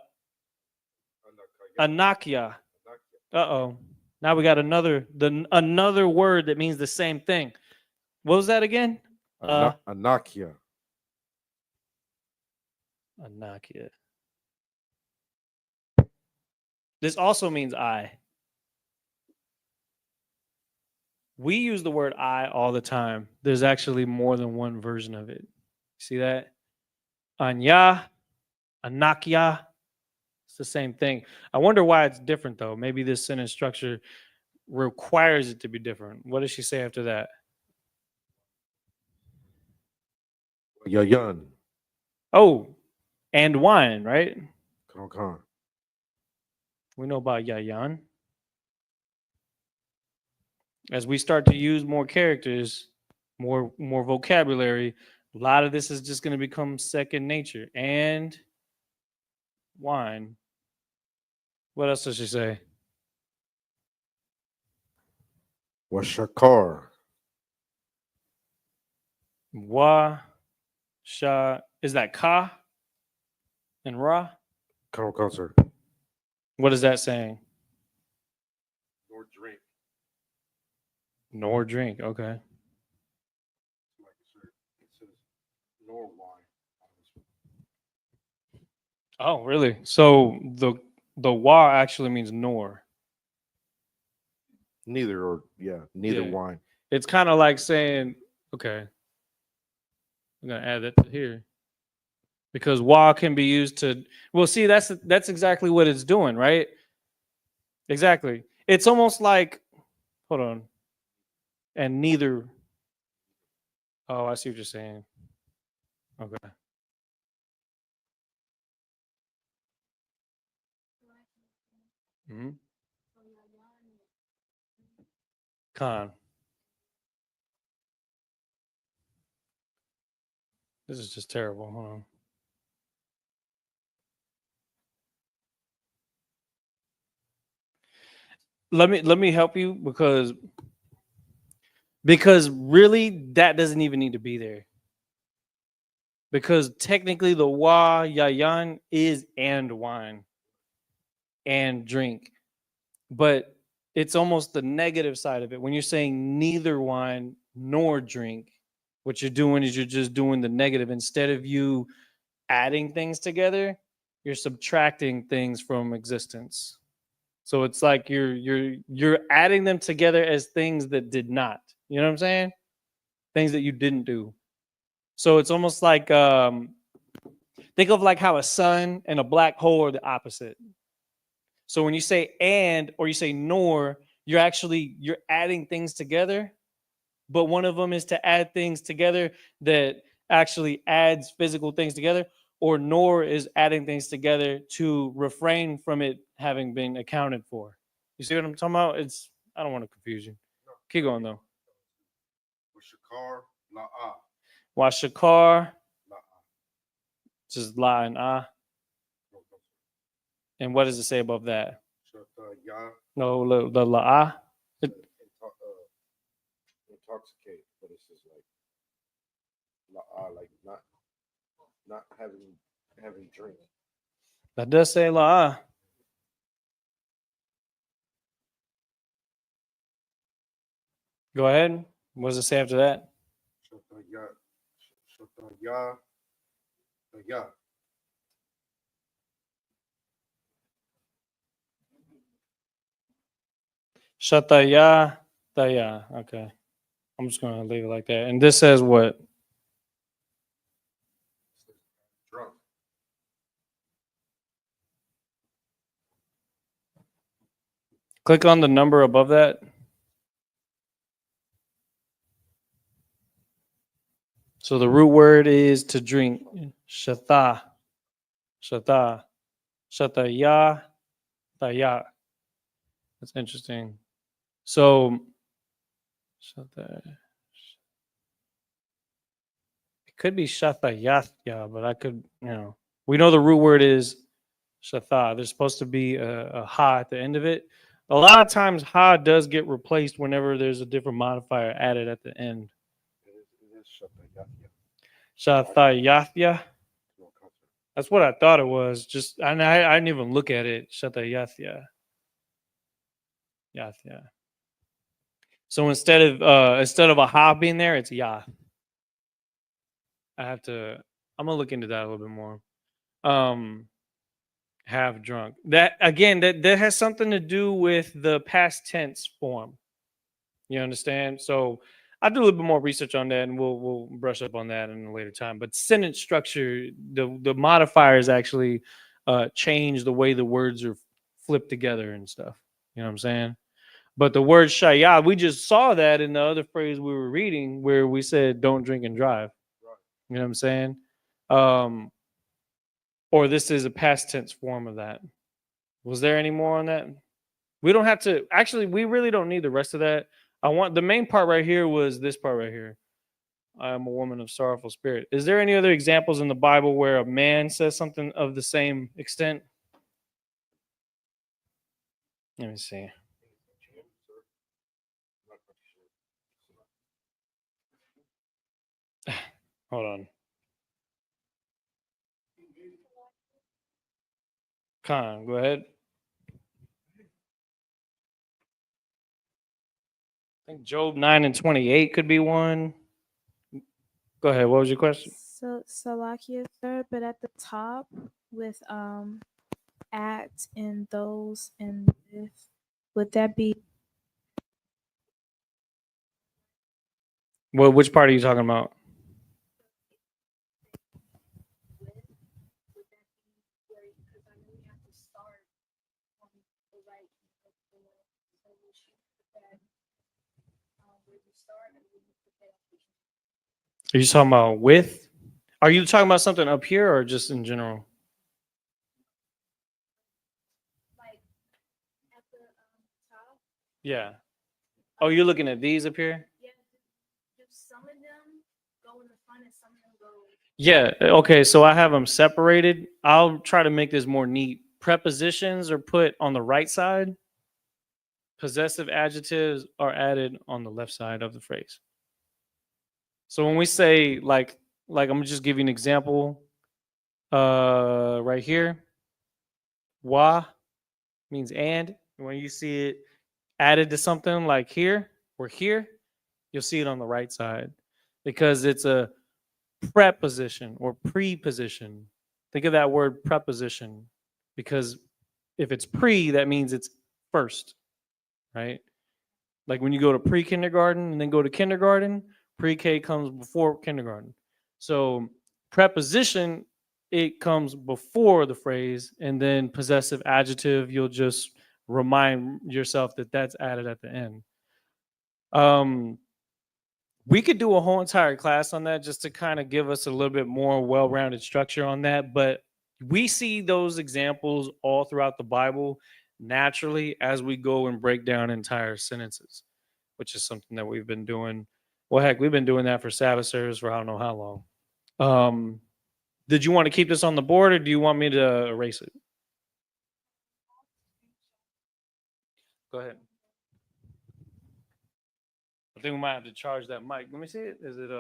Uh-oh. Now we got another word that means the same thing. What was that again? Anakia. Anakia. This also means I. We use the word I all the time. There's actually more than one version of it. See that? Anya, Anakia. It's the same thing. I wonder why it's different, though. Maybe this sentence structure requires it to be different. What does she say after that? Yayan. Oh, and wine, right? Khan. We know about Yayan. As we start to use more characters, more vocabulary, a lot of this is just going to become second nature. And wine. What else does she say? Washakar. Wa, sha. Is that ka and ra? Khan, sir. What is that saying? Or drink. Nor drink. Okay. It says nor wine. Oh, really? So the wa actually means nor. Neither Yeah. wine. It's kind of like saying, okay, I'm gonna add that to here, because wa can be used to. Well, see, that's exactly what it's doing, right? Exactly. It's almost like, hold on, and neither. Oh, I see what you're saying. Okay. Mm-hmm. Con. This is just terrible. Hold on. Let me help you because really that doesn't even need to be there. Because technically the wa yayan is and wine and drink. But it's almost the negative side of it. When you're saying neither wine nor drink, what you're doing is you're just doing the negative. Instead of you adding things together, you're subtracting things from existence. So it's like you're adding them together as things that did not. You know what I'm saying? Things that you didn't do. So it's almost like think of like how a sun and a black hole are the opposite. So when you say and or you say nor, you're adding things together, but one of them is to add things together that actually adds physical things together, or nor is adding things together to refrain from it having been accounted for. You see what I'm talking about? I don't want to confuse you. Keep going though. With Shakar, La'a. Washakar, La'a. just la and ah. No, no. And what does it say above that? Shata, Ya. No, the la'ah. Intoxicate, but it's just like La'a, like not having drink. That does say la'ah. Go ahead. What does it say after that? Shata, Ya. Shata, Ya. Ya. Shataya Daya. Okay. I'm just going to leave it like that. And this says what? Drunk. Click on the number above that. So the root word is to drink. Shata. Shata. Shataya Daya. That's interesting. So Shata. It could be Shatayatya, but I could, we know the root word is Shatha. There's supposed to be a ha at the end of it. A lot of times, ha does get replaced whenever there's a different modifier added at the end. It is Shata, Ya. Shathayathya. No, concert. That's what I thought it was. Just I didn't even look at it. Shathayathya. Yathya. So instead of a ha being there, it's ya. I'm gonna look into that a little bit more. Have drunk. That again, that has something to do with the past tense form. You understand? So I'll do a little bit more research on that, and we'll brush up on that in a later time. But sentence structure, the modifiers actually change the way the words are flipped together and stuff. You know what I'm saying? But the word shaya, we just saw that in the other phrase we were reading, where we said don't drink and drive. Right. You know what I'm saying? Or this is a past tense form of that. Was there any more on that? We don't have to. Actually, we really don't need the rest of that. I want the main part right here was this part right here. I am a woman of sorrowful spirit. Is there any other examples in the Bible where a man says something of the same extent? Let me see. Hold on. Khan, go ahead. I think Job 9:28 could be one. Go ahead. What was your question? So Salakia, sir, but at the top with at and those and with, would that be Well, which part are you talking about? Are you talking about with? Are you talking about something up here or just in general? Like at the top. Yeah. Oh, you're looking at these up here? Yeah. Do some of them go in the front and some of them go? Yeah. Okay. So I have them separated. I'll try to make this more neat. Prepositions are put on the right side. Possessive adjectives are added on the left side of the phrase. So when we say like I'm gonna just give you an example. Right here, wa means and. When you see it added to something like here or here, you'll see it on the right side because it's a preposition or preposition. Think of that word preposition because if it's pre, that means it's first, right? Like when you go to pre-kindergarten and then go to kindergarten, pre-K comes before kindergarten. So preposition, it comes before the phrase, and then possessive adjective, you'll just remind yourself that that's added at the end. We could do a whole entire class on that just to kind of give us a little bit more well-rounded structure on that. But we see those examples all throughout the Bible naturally as we go and break down entire sentences, which is something that we've been doing. Well, heck, we've been doing that for Sabbath service for I don't know how long. Did you want to keep this on the board or do you want me to erase it? Go ahead. I think we might have to charge that mic. Let me see it. Is it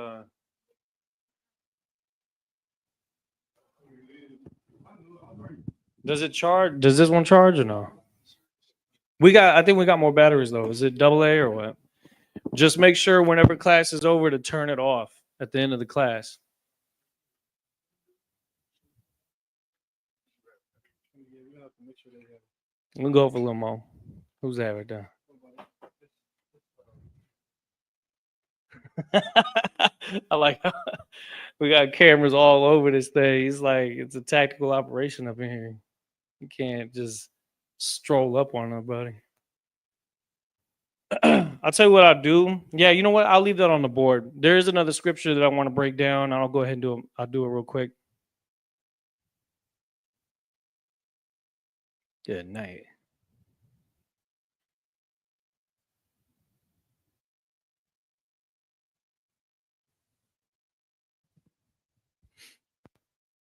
does it charge? Does this one charge or no? I think we got more batteries though. Is it AA or what? Just make sure whenever class is over to turn it off at the end of the class. We'll go for a little more. Who's that right there? I like how we got cameras all over this thing. It's like it's a tactical operation up in here. You can't just stroll up on nobody. I'll tell you what I'll do. Yeah, you know what? I'll leave that on the board. There is another scripture that I want to break down. I'll go ahead and do it. I'll do it real quick. Good night.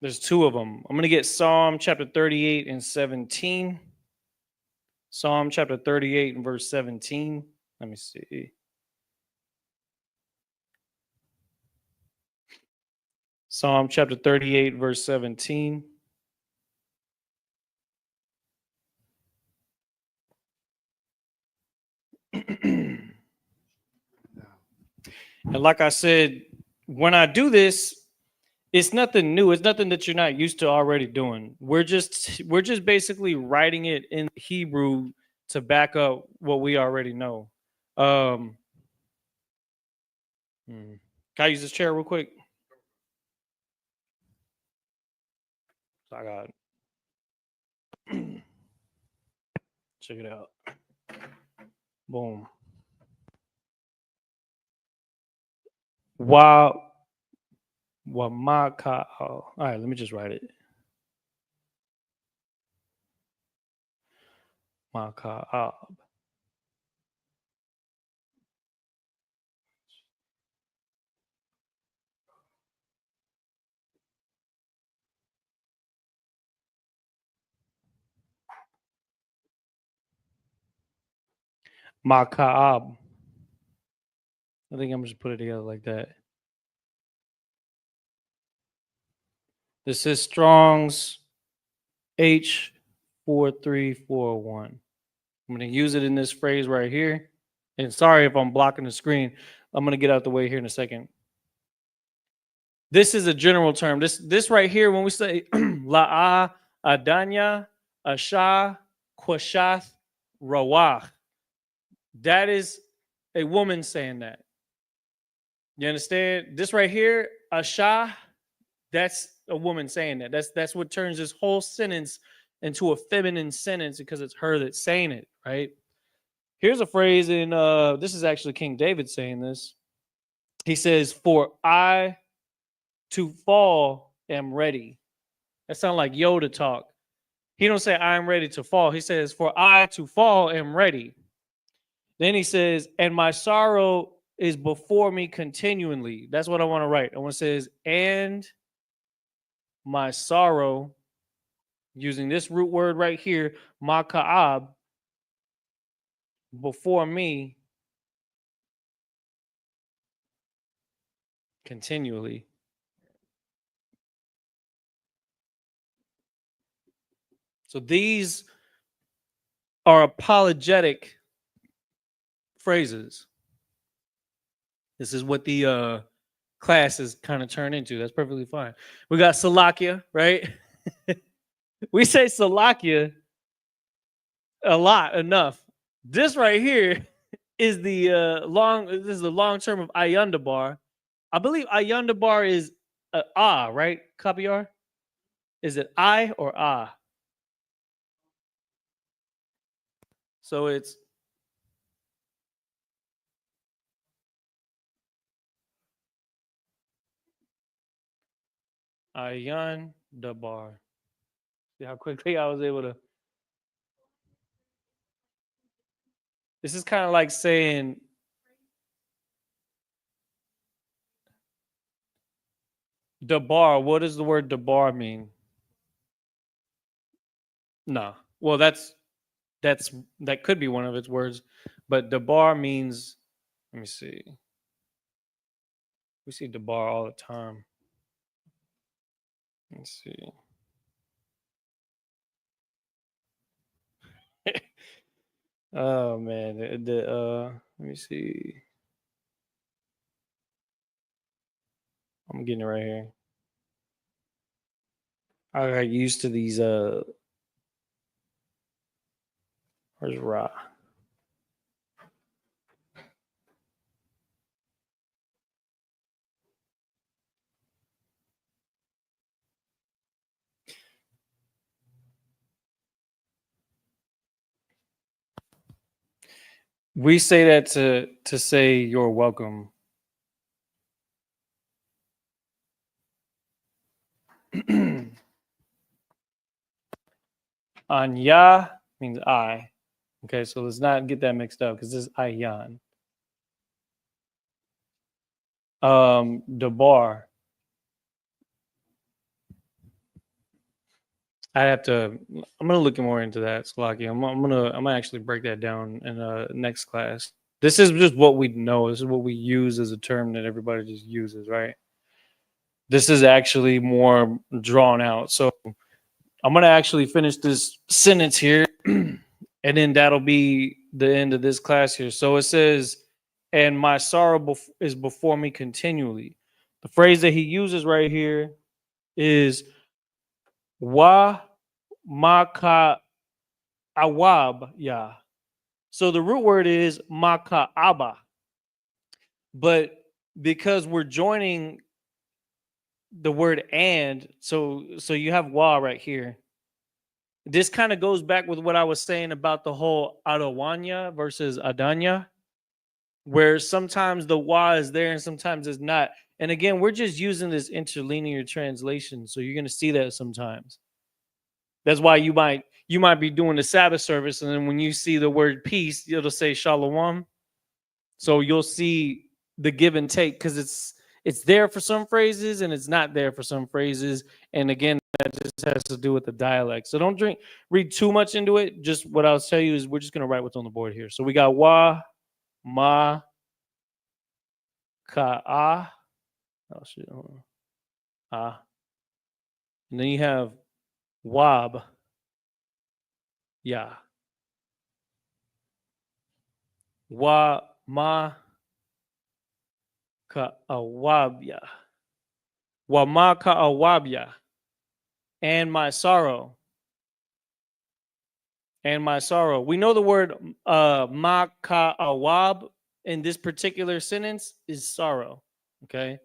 There's two of them. I'm going to get Psalm chapter 38 and 17. Psalm chapter 38 and verse 17. Let me see. Psalm chapter 38, verse 17. And like I said, when I do this, it's nothing new. It's nothing that you're not used to already doing. We're just basically writing it in Hebrew to back up what we already know. Can I use this chair real quick? I got it. Check it out. Boom. Wow. Wamaka. All right, let me just write it. Makaab. Makaab. I think I'm just put it together like that. This is Strong's H4341. I'm going to use it in this phrase right here. And sorry if I'm blocking the screen. I'm going to get out the way here in a second. This is a general term. This right here, when we say La'a, Adanya, Asha, Kwashath, Rawah, that is a woman saying that. You understand? This right here, Asha, that's a woman saying that. That's what turns this whole sentence into a feminine sentence because it's her that's saying it, right? Here's a phrase in this is actually King David saying this. He says, "For I to fall am ready." That sounds like Yoda talk. He don't say I am ready to fall. He says, "For I to fall am ready." Then he says, "And my sorrow is before me continually." That's what I want to write. I want to says, "And my sorrow," using this root word right here, maka'ab, before me continually. So these are apologetic phrases. This is what the classes kind of turn into. That's perfectly fine. We got Salakia, right? We say Salakia a lot, enough. This right here is the this is the long term of Ayundabar. I believe Ayundabar is ah, right? Kapiyar? Is it I or ah? So it's Ayundabar. See how quickly I was able to. This is kind of like saying Dabar. What does the word Dabar mean? No. Well, that could be one of its words, but Dabar means. Let me see. We see Dabar all the time. Let's see. Oh man, let me see. I'm getting it right here. I got used to these where's Ra? We say that to say you're welcome. Anya means I. Okay, so let's not get that mixed up because this is Ayan. Dabar. I have to. I'm gonna look more into that, Slocky. I'm gonna actually break that down in next class. This is just what we know. This is what we use as a term that everybody just uses, right? This is actually more drawn out. So I'm gonna actually finish this sentence here, and then that'll be the end of this class here. So it says, "And my sorrow is before me continually." The phrase that he uses right here is "wa maka awab ya." So the root word is maka aba, but because we're joining the word "and," so you have "wa" right here. This kind of goes back with what I was saying about the whole Adawanya versus Adanya, where sometimes the "wa" is there and sometimes it's not. And again, we're just using this interlinear translation, so you're going to see that sometimes. That's why you might be doing the Sabbath service, and then when you see the word peace, it'll say shalom. So you'll see the give and take because it's there for some phrases and it's not there for some phrases. And again, that just has to do with the dialect. So don't read too much into it. Just what I'll tell you is we're just gonna write what's on the board here. So we got wa, ma, ka, ah. Oh shit. Hold on. Ah. And then you have wab, ya. Wa, ma, ka, awabya. Wa ma ka awabya. And my sorrow. And my sorrow. We know the word maka'awab in this particular sentence is sorrow. Okay?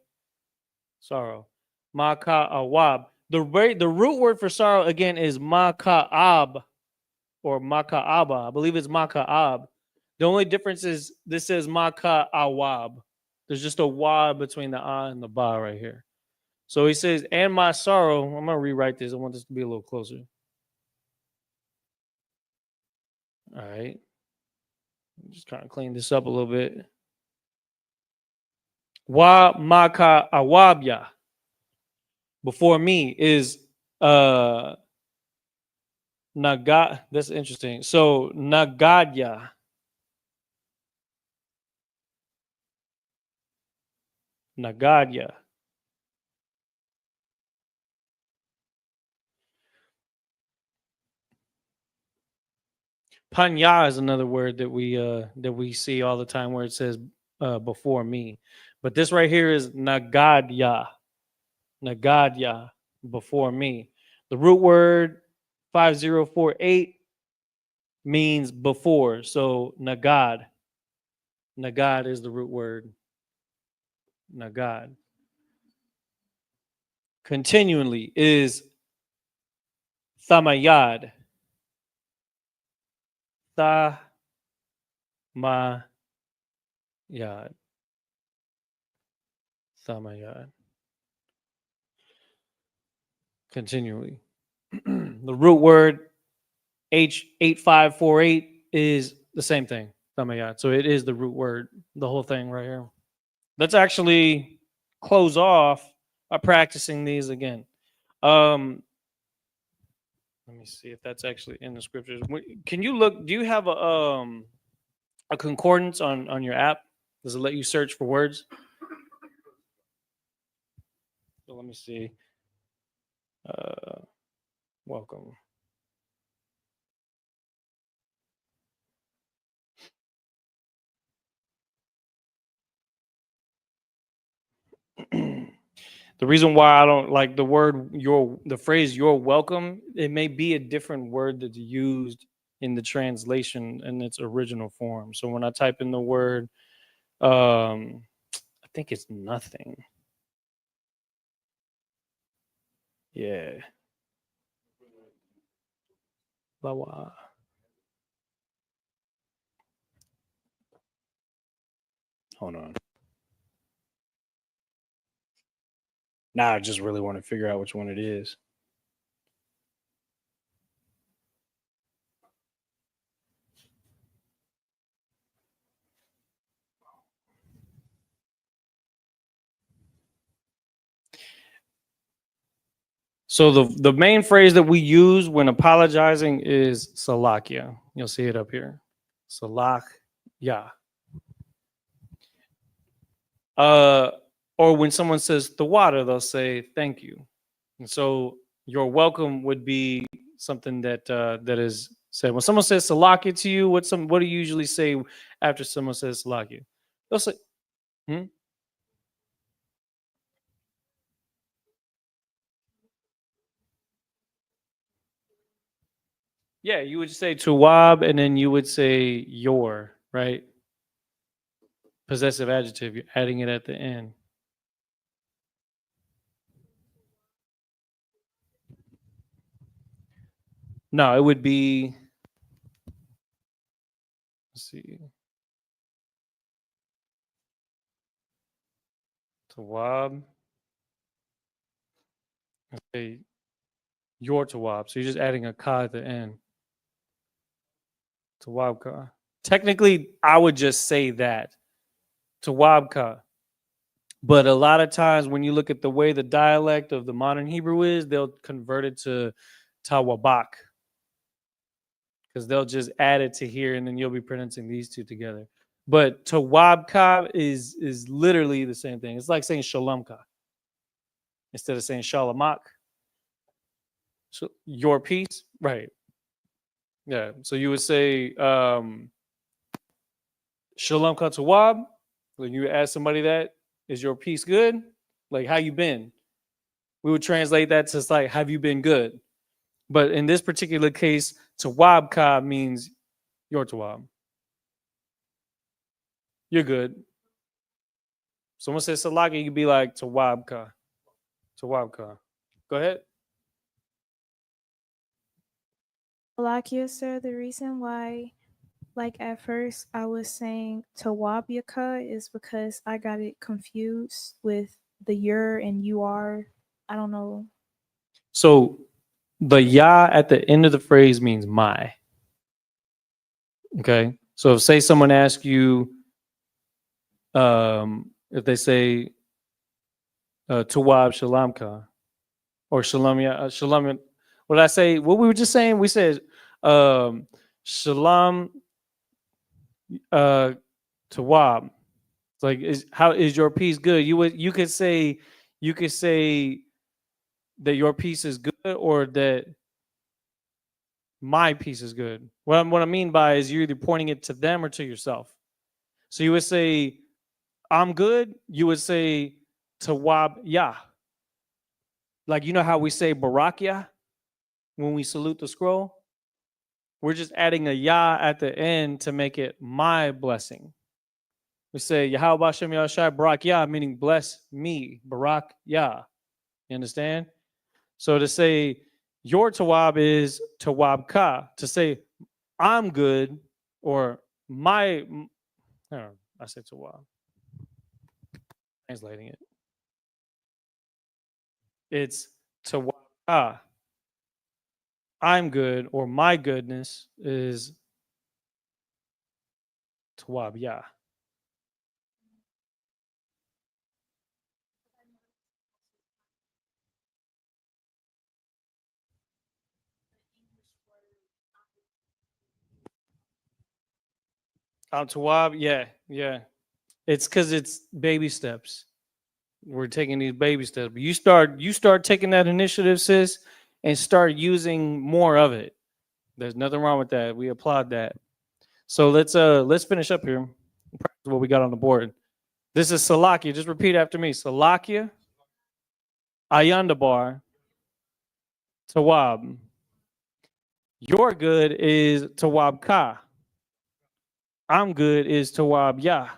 Sorrow. Maka'awab. The root word for sorrow again is maka'ab or maka'aba. I believe it's maka'ab. The only difference is this says maka'awab. There's just a wa between the and the ba right here. So he says, and my sorrow. I'm going to rewrite this. I want this to be a little closer. All right. Just kind of clean this up a little bit. Wa maka awabya. Before me is naga. That's interesting. So nagadya. Nagadya. Panya is another word that we see all the time where it says before me. But this right here is nagadya. Nagadya, before me. The root word 5048 means before. So nagad. Nagad is the root word. Nagad. Continually is thamayad. Thamayad. Thamayad. Continually. The root word H8548 is the same thing. Thamayad. So it is the root word, the whole thing right here. Let's actually close off by practicing these again. Let me see if that's actually in the scriptures. Can you look? Do you have a concordance on your app? Does it let you search for words? So let me see. Welcome. The reason why I don't like the word the phrase "you're welcome," it may be a different word that's used in the translation in its original form. So when I type in the word, I think it's nothing. Yeah. Lawa. Hold on. Now I just really want to figure out which one it is. So the main phrase that we use when apologizing is salakia. You'll see it up here. Salakya. Or when someone says the water, they'll say thank you. And so your welcome would be something that that is said. When someone says salakia to you, what do you usually say after someone says salakia? They'll say, yeah, you would say tuwab, and then you would say your, right? Possessive adjective, you're adding it at the end. No, it would be, let's see. Tawab. Okay, your tawab. So you're just adding a ka at the end. Tawab ka. Technically, I would just say that. Tawab ka. But a lot of times when you look at the way the dialect of the modern Hebrew is, they'll convert it to tawabak. Because they'll just add it to here and then you'll be pronouncing these two together. But tawabka is literally the same thing. It's like saying shalomka instead of saying shalamak. So your peace, right? Yeah. So you would say shalomka tawab. When you ask somebody that, is your peace good? Like, how you been? We would translate that to like, have you been good? But in this particular case, tawabka means your tawab. You're good. Someone says salaki, you could be like tawabka. Tawabka. Go ahead. Salakia, sir, the reason why Like at first, I was saying Tawabyaka is because I got it confused with the you're and you are. I don't know. So the ya at the end of the phrase means my. Okay. So if say someone asks you, if they say Tawab Shalamka or Shalom Shalom, what did I say? What we were just saying? We said Shalom Tawab. It's like how is your peace good? You could say that your peace is good or that my peace is good. What I mean by is you're either pointing it to them or to yourself. So you would say, I'm good. You would say Tawab Yah. Like you know how we say Barak Yah when we salute the scroll? We're just adding a Yah at the end to make it my blessing. We say Yahweh Hashem Yahshai Barak Yah, meaning bless me, Barak Yah. You understand? So to say your Tawab is Tawab Ka. To say I'm good or my, I said Tawab. Translating it. It's Tawab Ka. I'm good or my goodness is Tawab Yah. Tawab, yeah. It's because it's baby steps. We're taking these baby steps. But you start taking that initiative, sis, and start using more of it. There's nothing wrong with that. We applaud that. So let's finish up here. Practice what we got on the board. This is Salakia. Just repeat after me. Salakia, Ayandabar, Tawab. Your good is Tawab Ka. I'm good is Tawab Yah.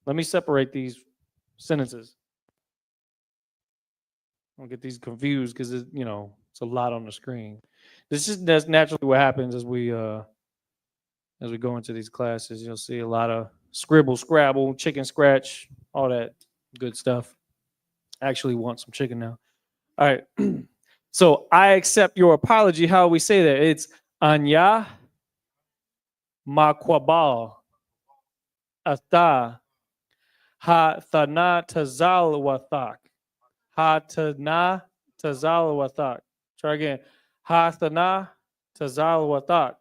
Let me separate these sentences. I don't get these confused because it's a lot on the screen. That's naturally what happens as we go into these classes. You'll see a lot of scribble, scrabble, chicken scratch, all that good stuff. I actually want some chicken now. All right. So I accept your apology. How we say that? It's Anya Makwabal Ata Ha Thana Tazal Wathak. Ha Tana Tazal Wathak. Try again. Ha Thana Tazal Wathak.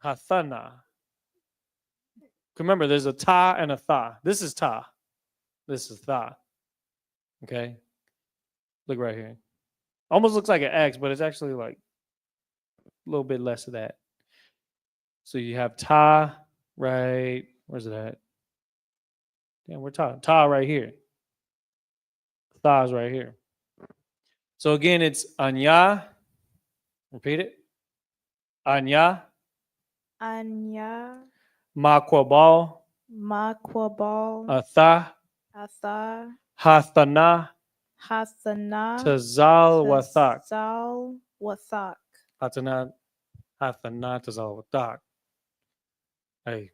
Hathana. Remember, there's a ta and a tha. This is ta. This is tha. Okay. Look right here. Almost looks like an X, but it's actually like a little bit less of that. So you have ta right. Where's it at? Damn, we're ta. Ta right here. Tha is right here. So again, it's anya. Repeat it. Anya. Anya, Makwabal. Makwabal, Atha. Atha, Hathana. Hasana, Tazal Wathak. Tazal, Wathak. Hathana Tazal Wathak. Hey.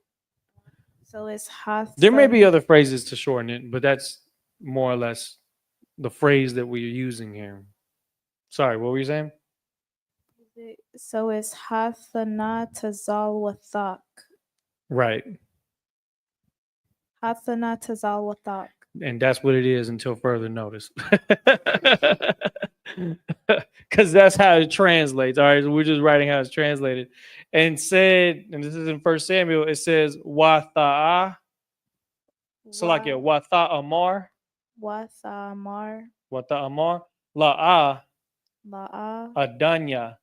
So it's Hath. There may be other phrases to shorten it, but that's more or less the phrase that we're using here. Sorry, what were you saying? So it's Hathana Tazal Wathak. Right. Hathana Tazal Wathak. And that's what it is until further notice. Because that's how it translates. All right. So we're just writing how it's translated. And said, and this is in 1 Samuel, it says, Watha'a. Salakia, Watha Amar. Wathamar. Watha Amar. La'a. La'a. Adanya.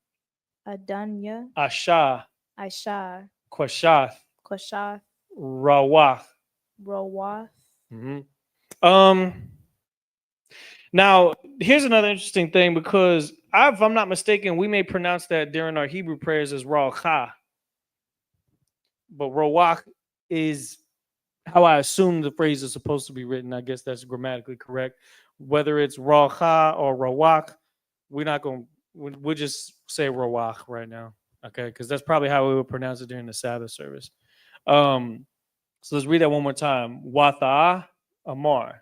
Adanya. Asha. Aisha. Kwashath. Koshath. Rawach. Rowath. Now here's another interesting thing because if I'm not mistaken, we may pronounce that during our Hebrew prayers as Racha. But Rawach is how I assume the phrase is supposed to be written. I guess that's grammatically correct. Whether it's Racha or Rawach, we'll just say Rawach right now. Okay, because that's probably how we would pronounce it during the Sabbath service. So let's read that one more time. Wata amar.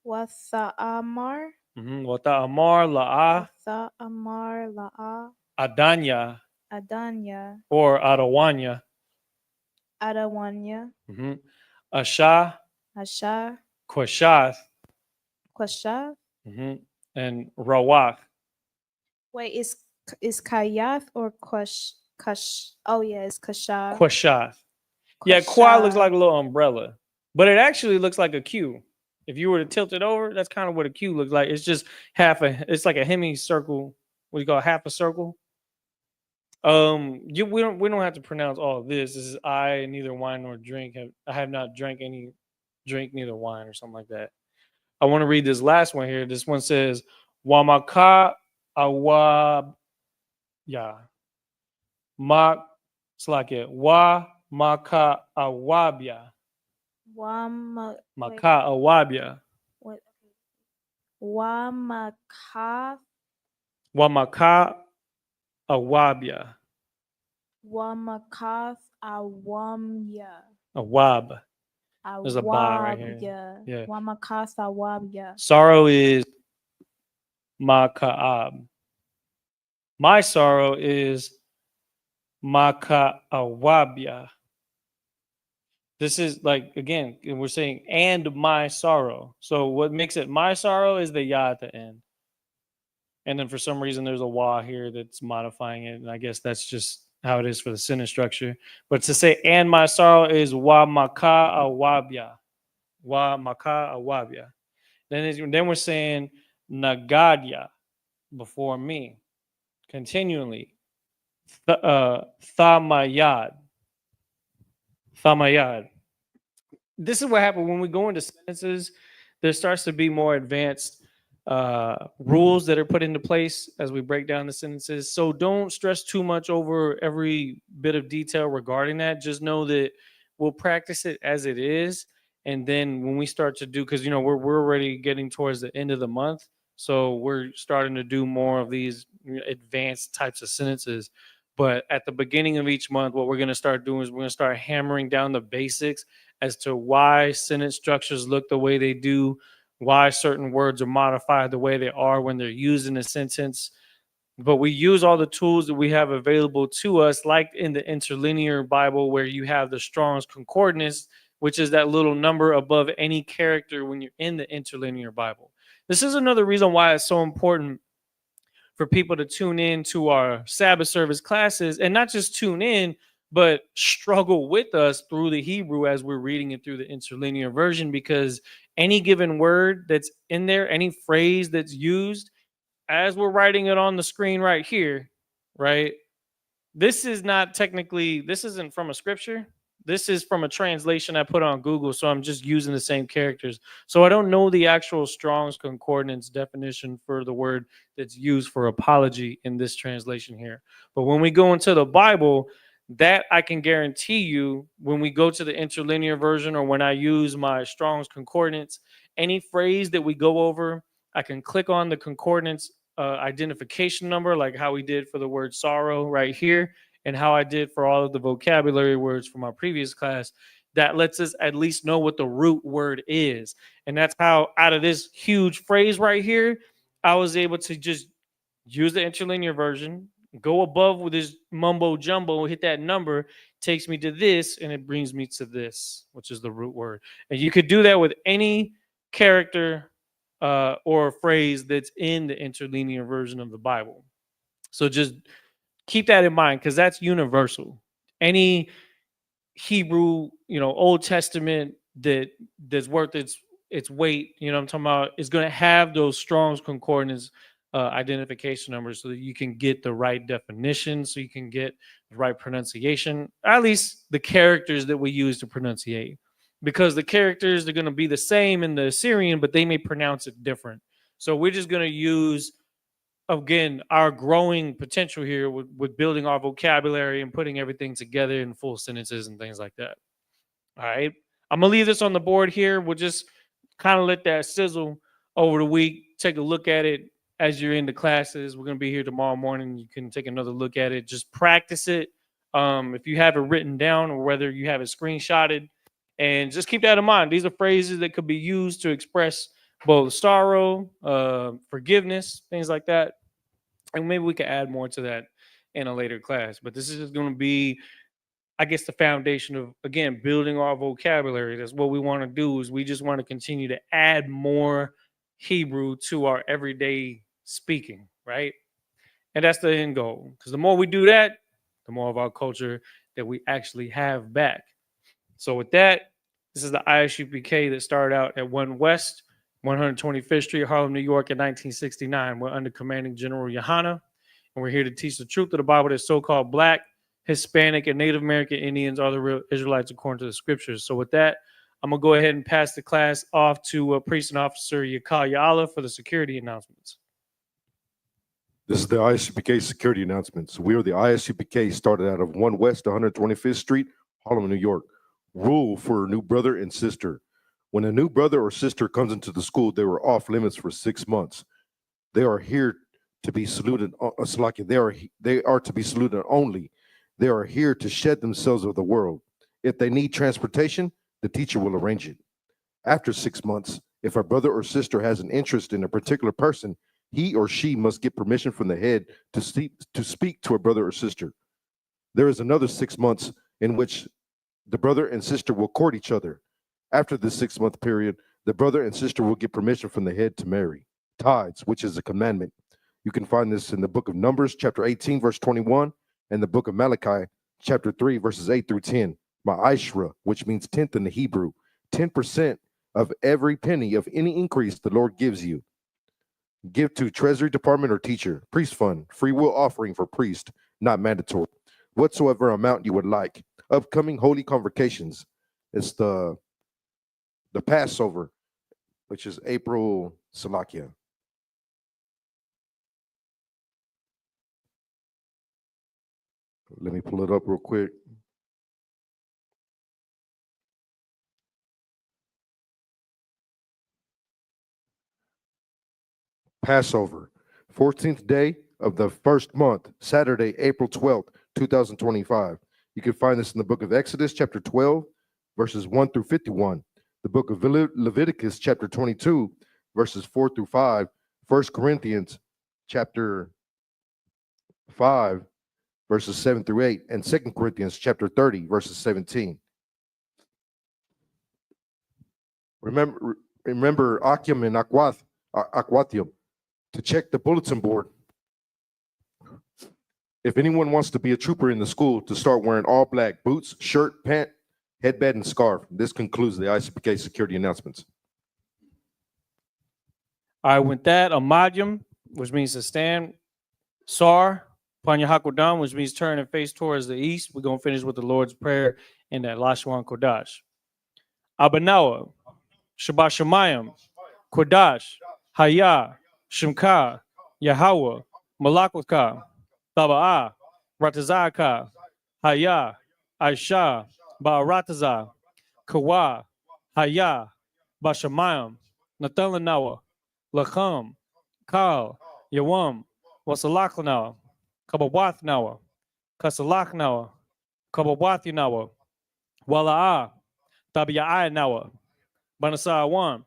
Watha Amar. Wata amar la'a Watha Amar La'a. adanya Adanya. or adawanya. Adawanya. Asha Asha. kwashath Kwashath. and rawach. Wait, is Kayath or Kash? Oh yeah, it's Kashath. Kwashath. Yeah, kwa looks like a little umbrella, but it actually looks like a Q. If you were to tilt it over, that's kind of what a Q looks like. It's just it's like a hemicircle. What do you call it? Half a circle? We don't have to pronounce all of this. This is I neither wine nor drink. I have not drank any drink, neither wine or something like that. I want to read this last one here. This one says Wamaka awab ya mak slakia wa maka awabya Wama. maka awabya What? Wamaka. wamaka awabya Wamakath Awamya. awab. There's a ba right here. Awabya. Yeah. Wamakath Awabya. Sorrow is makaab. My sorrow is makaawabya. This is like, again, we're saying and my sorrow. So what makes it my sorrow is the ya at the end. And then for some reason there's a wa here that's modifying it. And I guess that's just how it is for the sentence structure. But to say and my sorrow is wa maka awabya. Wa maka awabya. Then we're saying nagadya before me. Continually. Thamayad. Thamayad. This is what happens when we go into sentences. There starts to be more advanced rules that are put into place as we break down the sentences. So don't stress too much over every bit of detail regarding that. Just know that we'll practice it as it is. And then when we start to do, because we're already getting towards the end of the month, so we're starting to do more of these advanced types of sentences. But at the beginning of each month, what we're going to start doing is we're going to start hammering down the basics as to why sentence structures look the way they do, why certain words are modified the way they are when they're used in a sentence. But we use all the tools that we have available to us, like in the interlinear Bible, where you have the Strong's Concordance, which is that little number above any character when you're in the interlinear Bible. This is another reason why it's so important for people to tune in to our Sabbath service classes, and not just tune in, but struggle with us through the Hebrew as we're reading it through the interlinear version, because any given word that's in there, any phrase that's used, as we're writing it on the screen right here, right? This isn't from a scripture. This is from a translation I put on Google, so I'm just using the same characters. So I don't know the actual Strong's Concordance definition for the word that's used for apology in this translation here. But when we go into the Bible, that I can guarantee you, when we go to the interlinear version or when I use my Strong's Concordance, any phrase that we go over, I can click on the concordance identification number, like how we did for the word sorrow right here, and how I did for all of the vocabulary words from our previous class. That lets us at least know what the root word is. And that's how, out of this huge phrase right here, I was able to just use the interlinear version, go above with this mumbo jumbo, hit that number, takes me to this, and it brings me to this, which is the root word. And you could do that with any character or phrase that's in the interlinear version of the Bible. So just keep that in mind, because that's universal. Any Hebrew, Old Testament that's worth its weight, I'm talking about, is going to have those Strong's Concordance identification numbers, so that you can get the right definition, so you can get the right pronunciation, at least the characters that we use to pronunciate. Because the characters are going to be the same in the Assyrian, but they may pronounce it different. So we're just going to use, again, our growing potential here with building our vocabulary and putting everything together in full sentences and things like that. All right. I'm going to leave this on the board here. We'll just kind of let that sizzle over the week, take a look at it as you're in the classes. We're going to be here tomorrow morning. You can take another look at it. Just practice it. If you have it written down or whether you have it screenshotted, and just keep that in mind. These are phrases that could be used to express both sorrow, forgiveness, things like that. And maybe we could add more to that in a later class. But this is just going to be, I guess, the foundation of, again, building our vocabulary. That's what we want to do, is we just want to continue to add more Hebrew to our everyday speaking, right? And that's the end goal. Because the more we do that, the more of our culture that we actually have back. So with that, this is the ISUPK that started out at 1 West, 125th Street, Harlem, New York in 1969. We're under Commanding General Yohana, and we're here to teach the truth of the Bible that so-called Black, Hispanic, and Native American Indians are the real Israelites according to the scriptures. So with that, I'm going to go ahead and pass the class off to Priest and Officer Yakal Ya'ala for the security announcements. This is the ISUPK security announcements. We are the ISUPK, started out of 1 West 125th Street, Harlem, New York. Rule for a new brother and sister. When a new brother or sister comes into the school, they are off limits for 6 months. They are here to be saluted. They are to be saluted only. They are here to shed themselves of the world. If they need transportation, the teacher will arrange it. After 6 months, if a brother or sister has an interest in a particular person, he or she must get permission from the head to speak to a brother or sister. There is another 6 months in which the brother and sister will court each other. After the 6-month period, the brother and sister will get permission from the head to marry. Tithes, which is a commandment. You can find this in the book of Numbers, chapter 18, verse 21, and the book of Malachi, chapter 3, verses 8 through 10. Ma'ashra, which means tenth in the Hebrew, 10% of every penny of any increase the Lord gives you. Give to Treasury Department or teacher. Priest fund, free will offering for priest, not mandatory. Whatsoever amount you would like. Upcoming holy convocations. It's the Passover, which is April Salakia. Let me pull it up real quick. Passover, 14th day of the first month, Saturday, April 12th, 2025. You can find this in the book of Exodus, chapter 12, verses 1 through 51. The book of Leviticus, chapter 22, verses 4 through 5. 1 Corinthians, chapter 5, verses 7 through 8. And 2 Corinthians, chapter 30, verses 17. Remember Akim and Aquatium to check the bulletin board. If anyone wants to be a trooper in the school, to start wearing all black boots, shirt, pant, headband, and scarf. This concludes the ISUPK security announcements. All right, with that, Amadyam, which means to stand. Sar, Panyahakodam, which means turn and face towards the east. We're going to finish with the Lord's Prayer in that Lashwan Kodash. Abanawa, Shabbat Shemayim, Kodash, Haya, Shemka, Yahweh, Malakwaka, Taba'ah, Ratazaka, Haya, Aisha, Ba'arataza, Kawa, Haya, Bashamayim, Natalanawa, Lacham, Kal, Yawam, Wasalakanawa, Kabawathnawa, Kasalaknawa, Kabawathinawa, Wala'a, Tabia'anawa, Banasawan,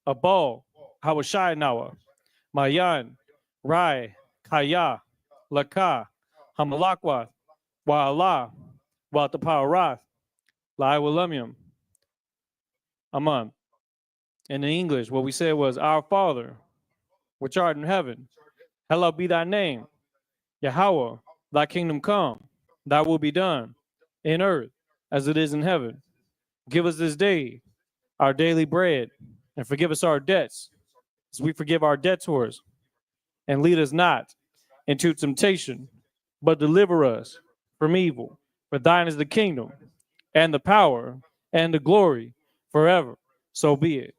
Abo, Hawashinawa, Mayan, Rai, Kaya, Laka, Hamalakwa, Wa'ala, Wataparath, Laiwalamium. Aman. In English, what we said was, Our Father, which art in heaven, hallowed be thy name. Yahweh, thy kingdom come, thy will be done, in earth as it is in heaven. Give us this day our daily bread, and forgive us our debts, as we forgive our debtors. And lead us not into temptation, but deliver us from evil. For thine is the kingdom, and the power, and the glory, forever. So be it.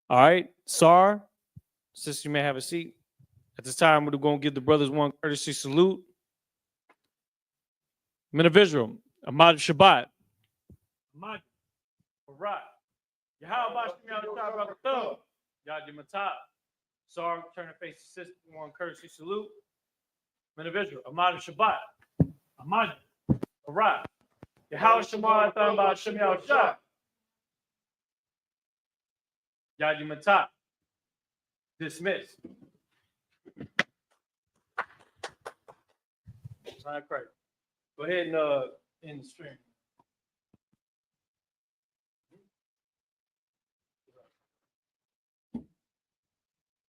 All right, Sar, sister, you may have a seat. At this time, we're going to give the brothers one courtesy salute. Men of Israel, Ahmad Shabbat. Ahmad, Barak. Yahweh Bashem Yahweh Barak. Yadi Matap. Sar, turn and face the system, one courtesy salute. Men of Israel, Ahmad Shabbat. Ahmad, Arad. Yahweh Shema, Thamba, Shem Shah. Yadi Matap. Dismissed. All right, great. Go ahead and end the stream.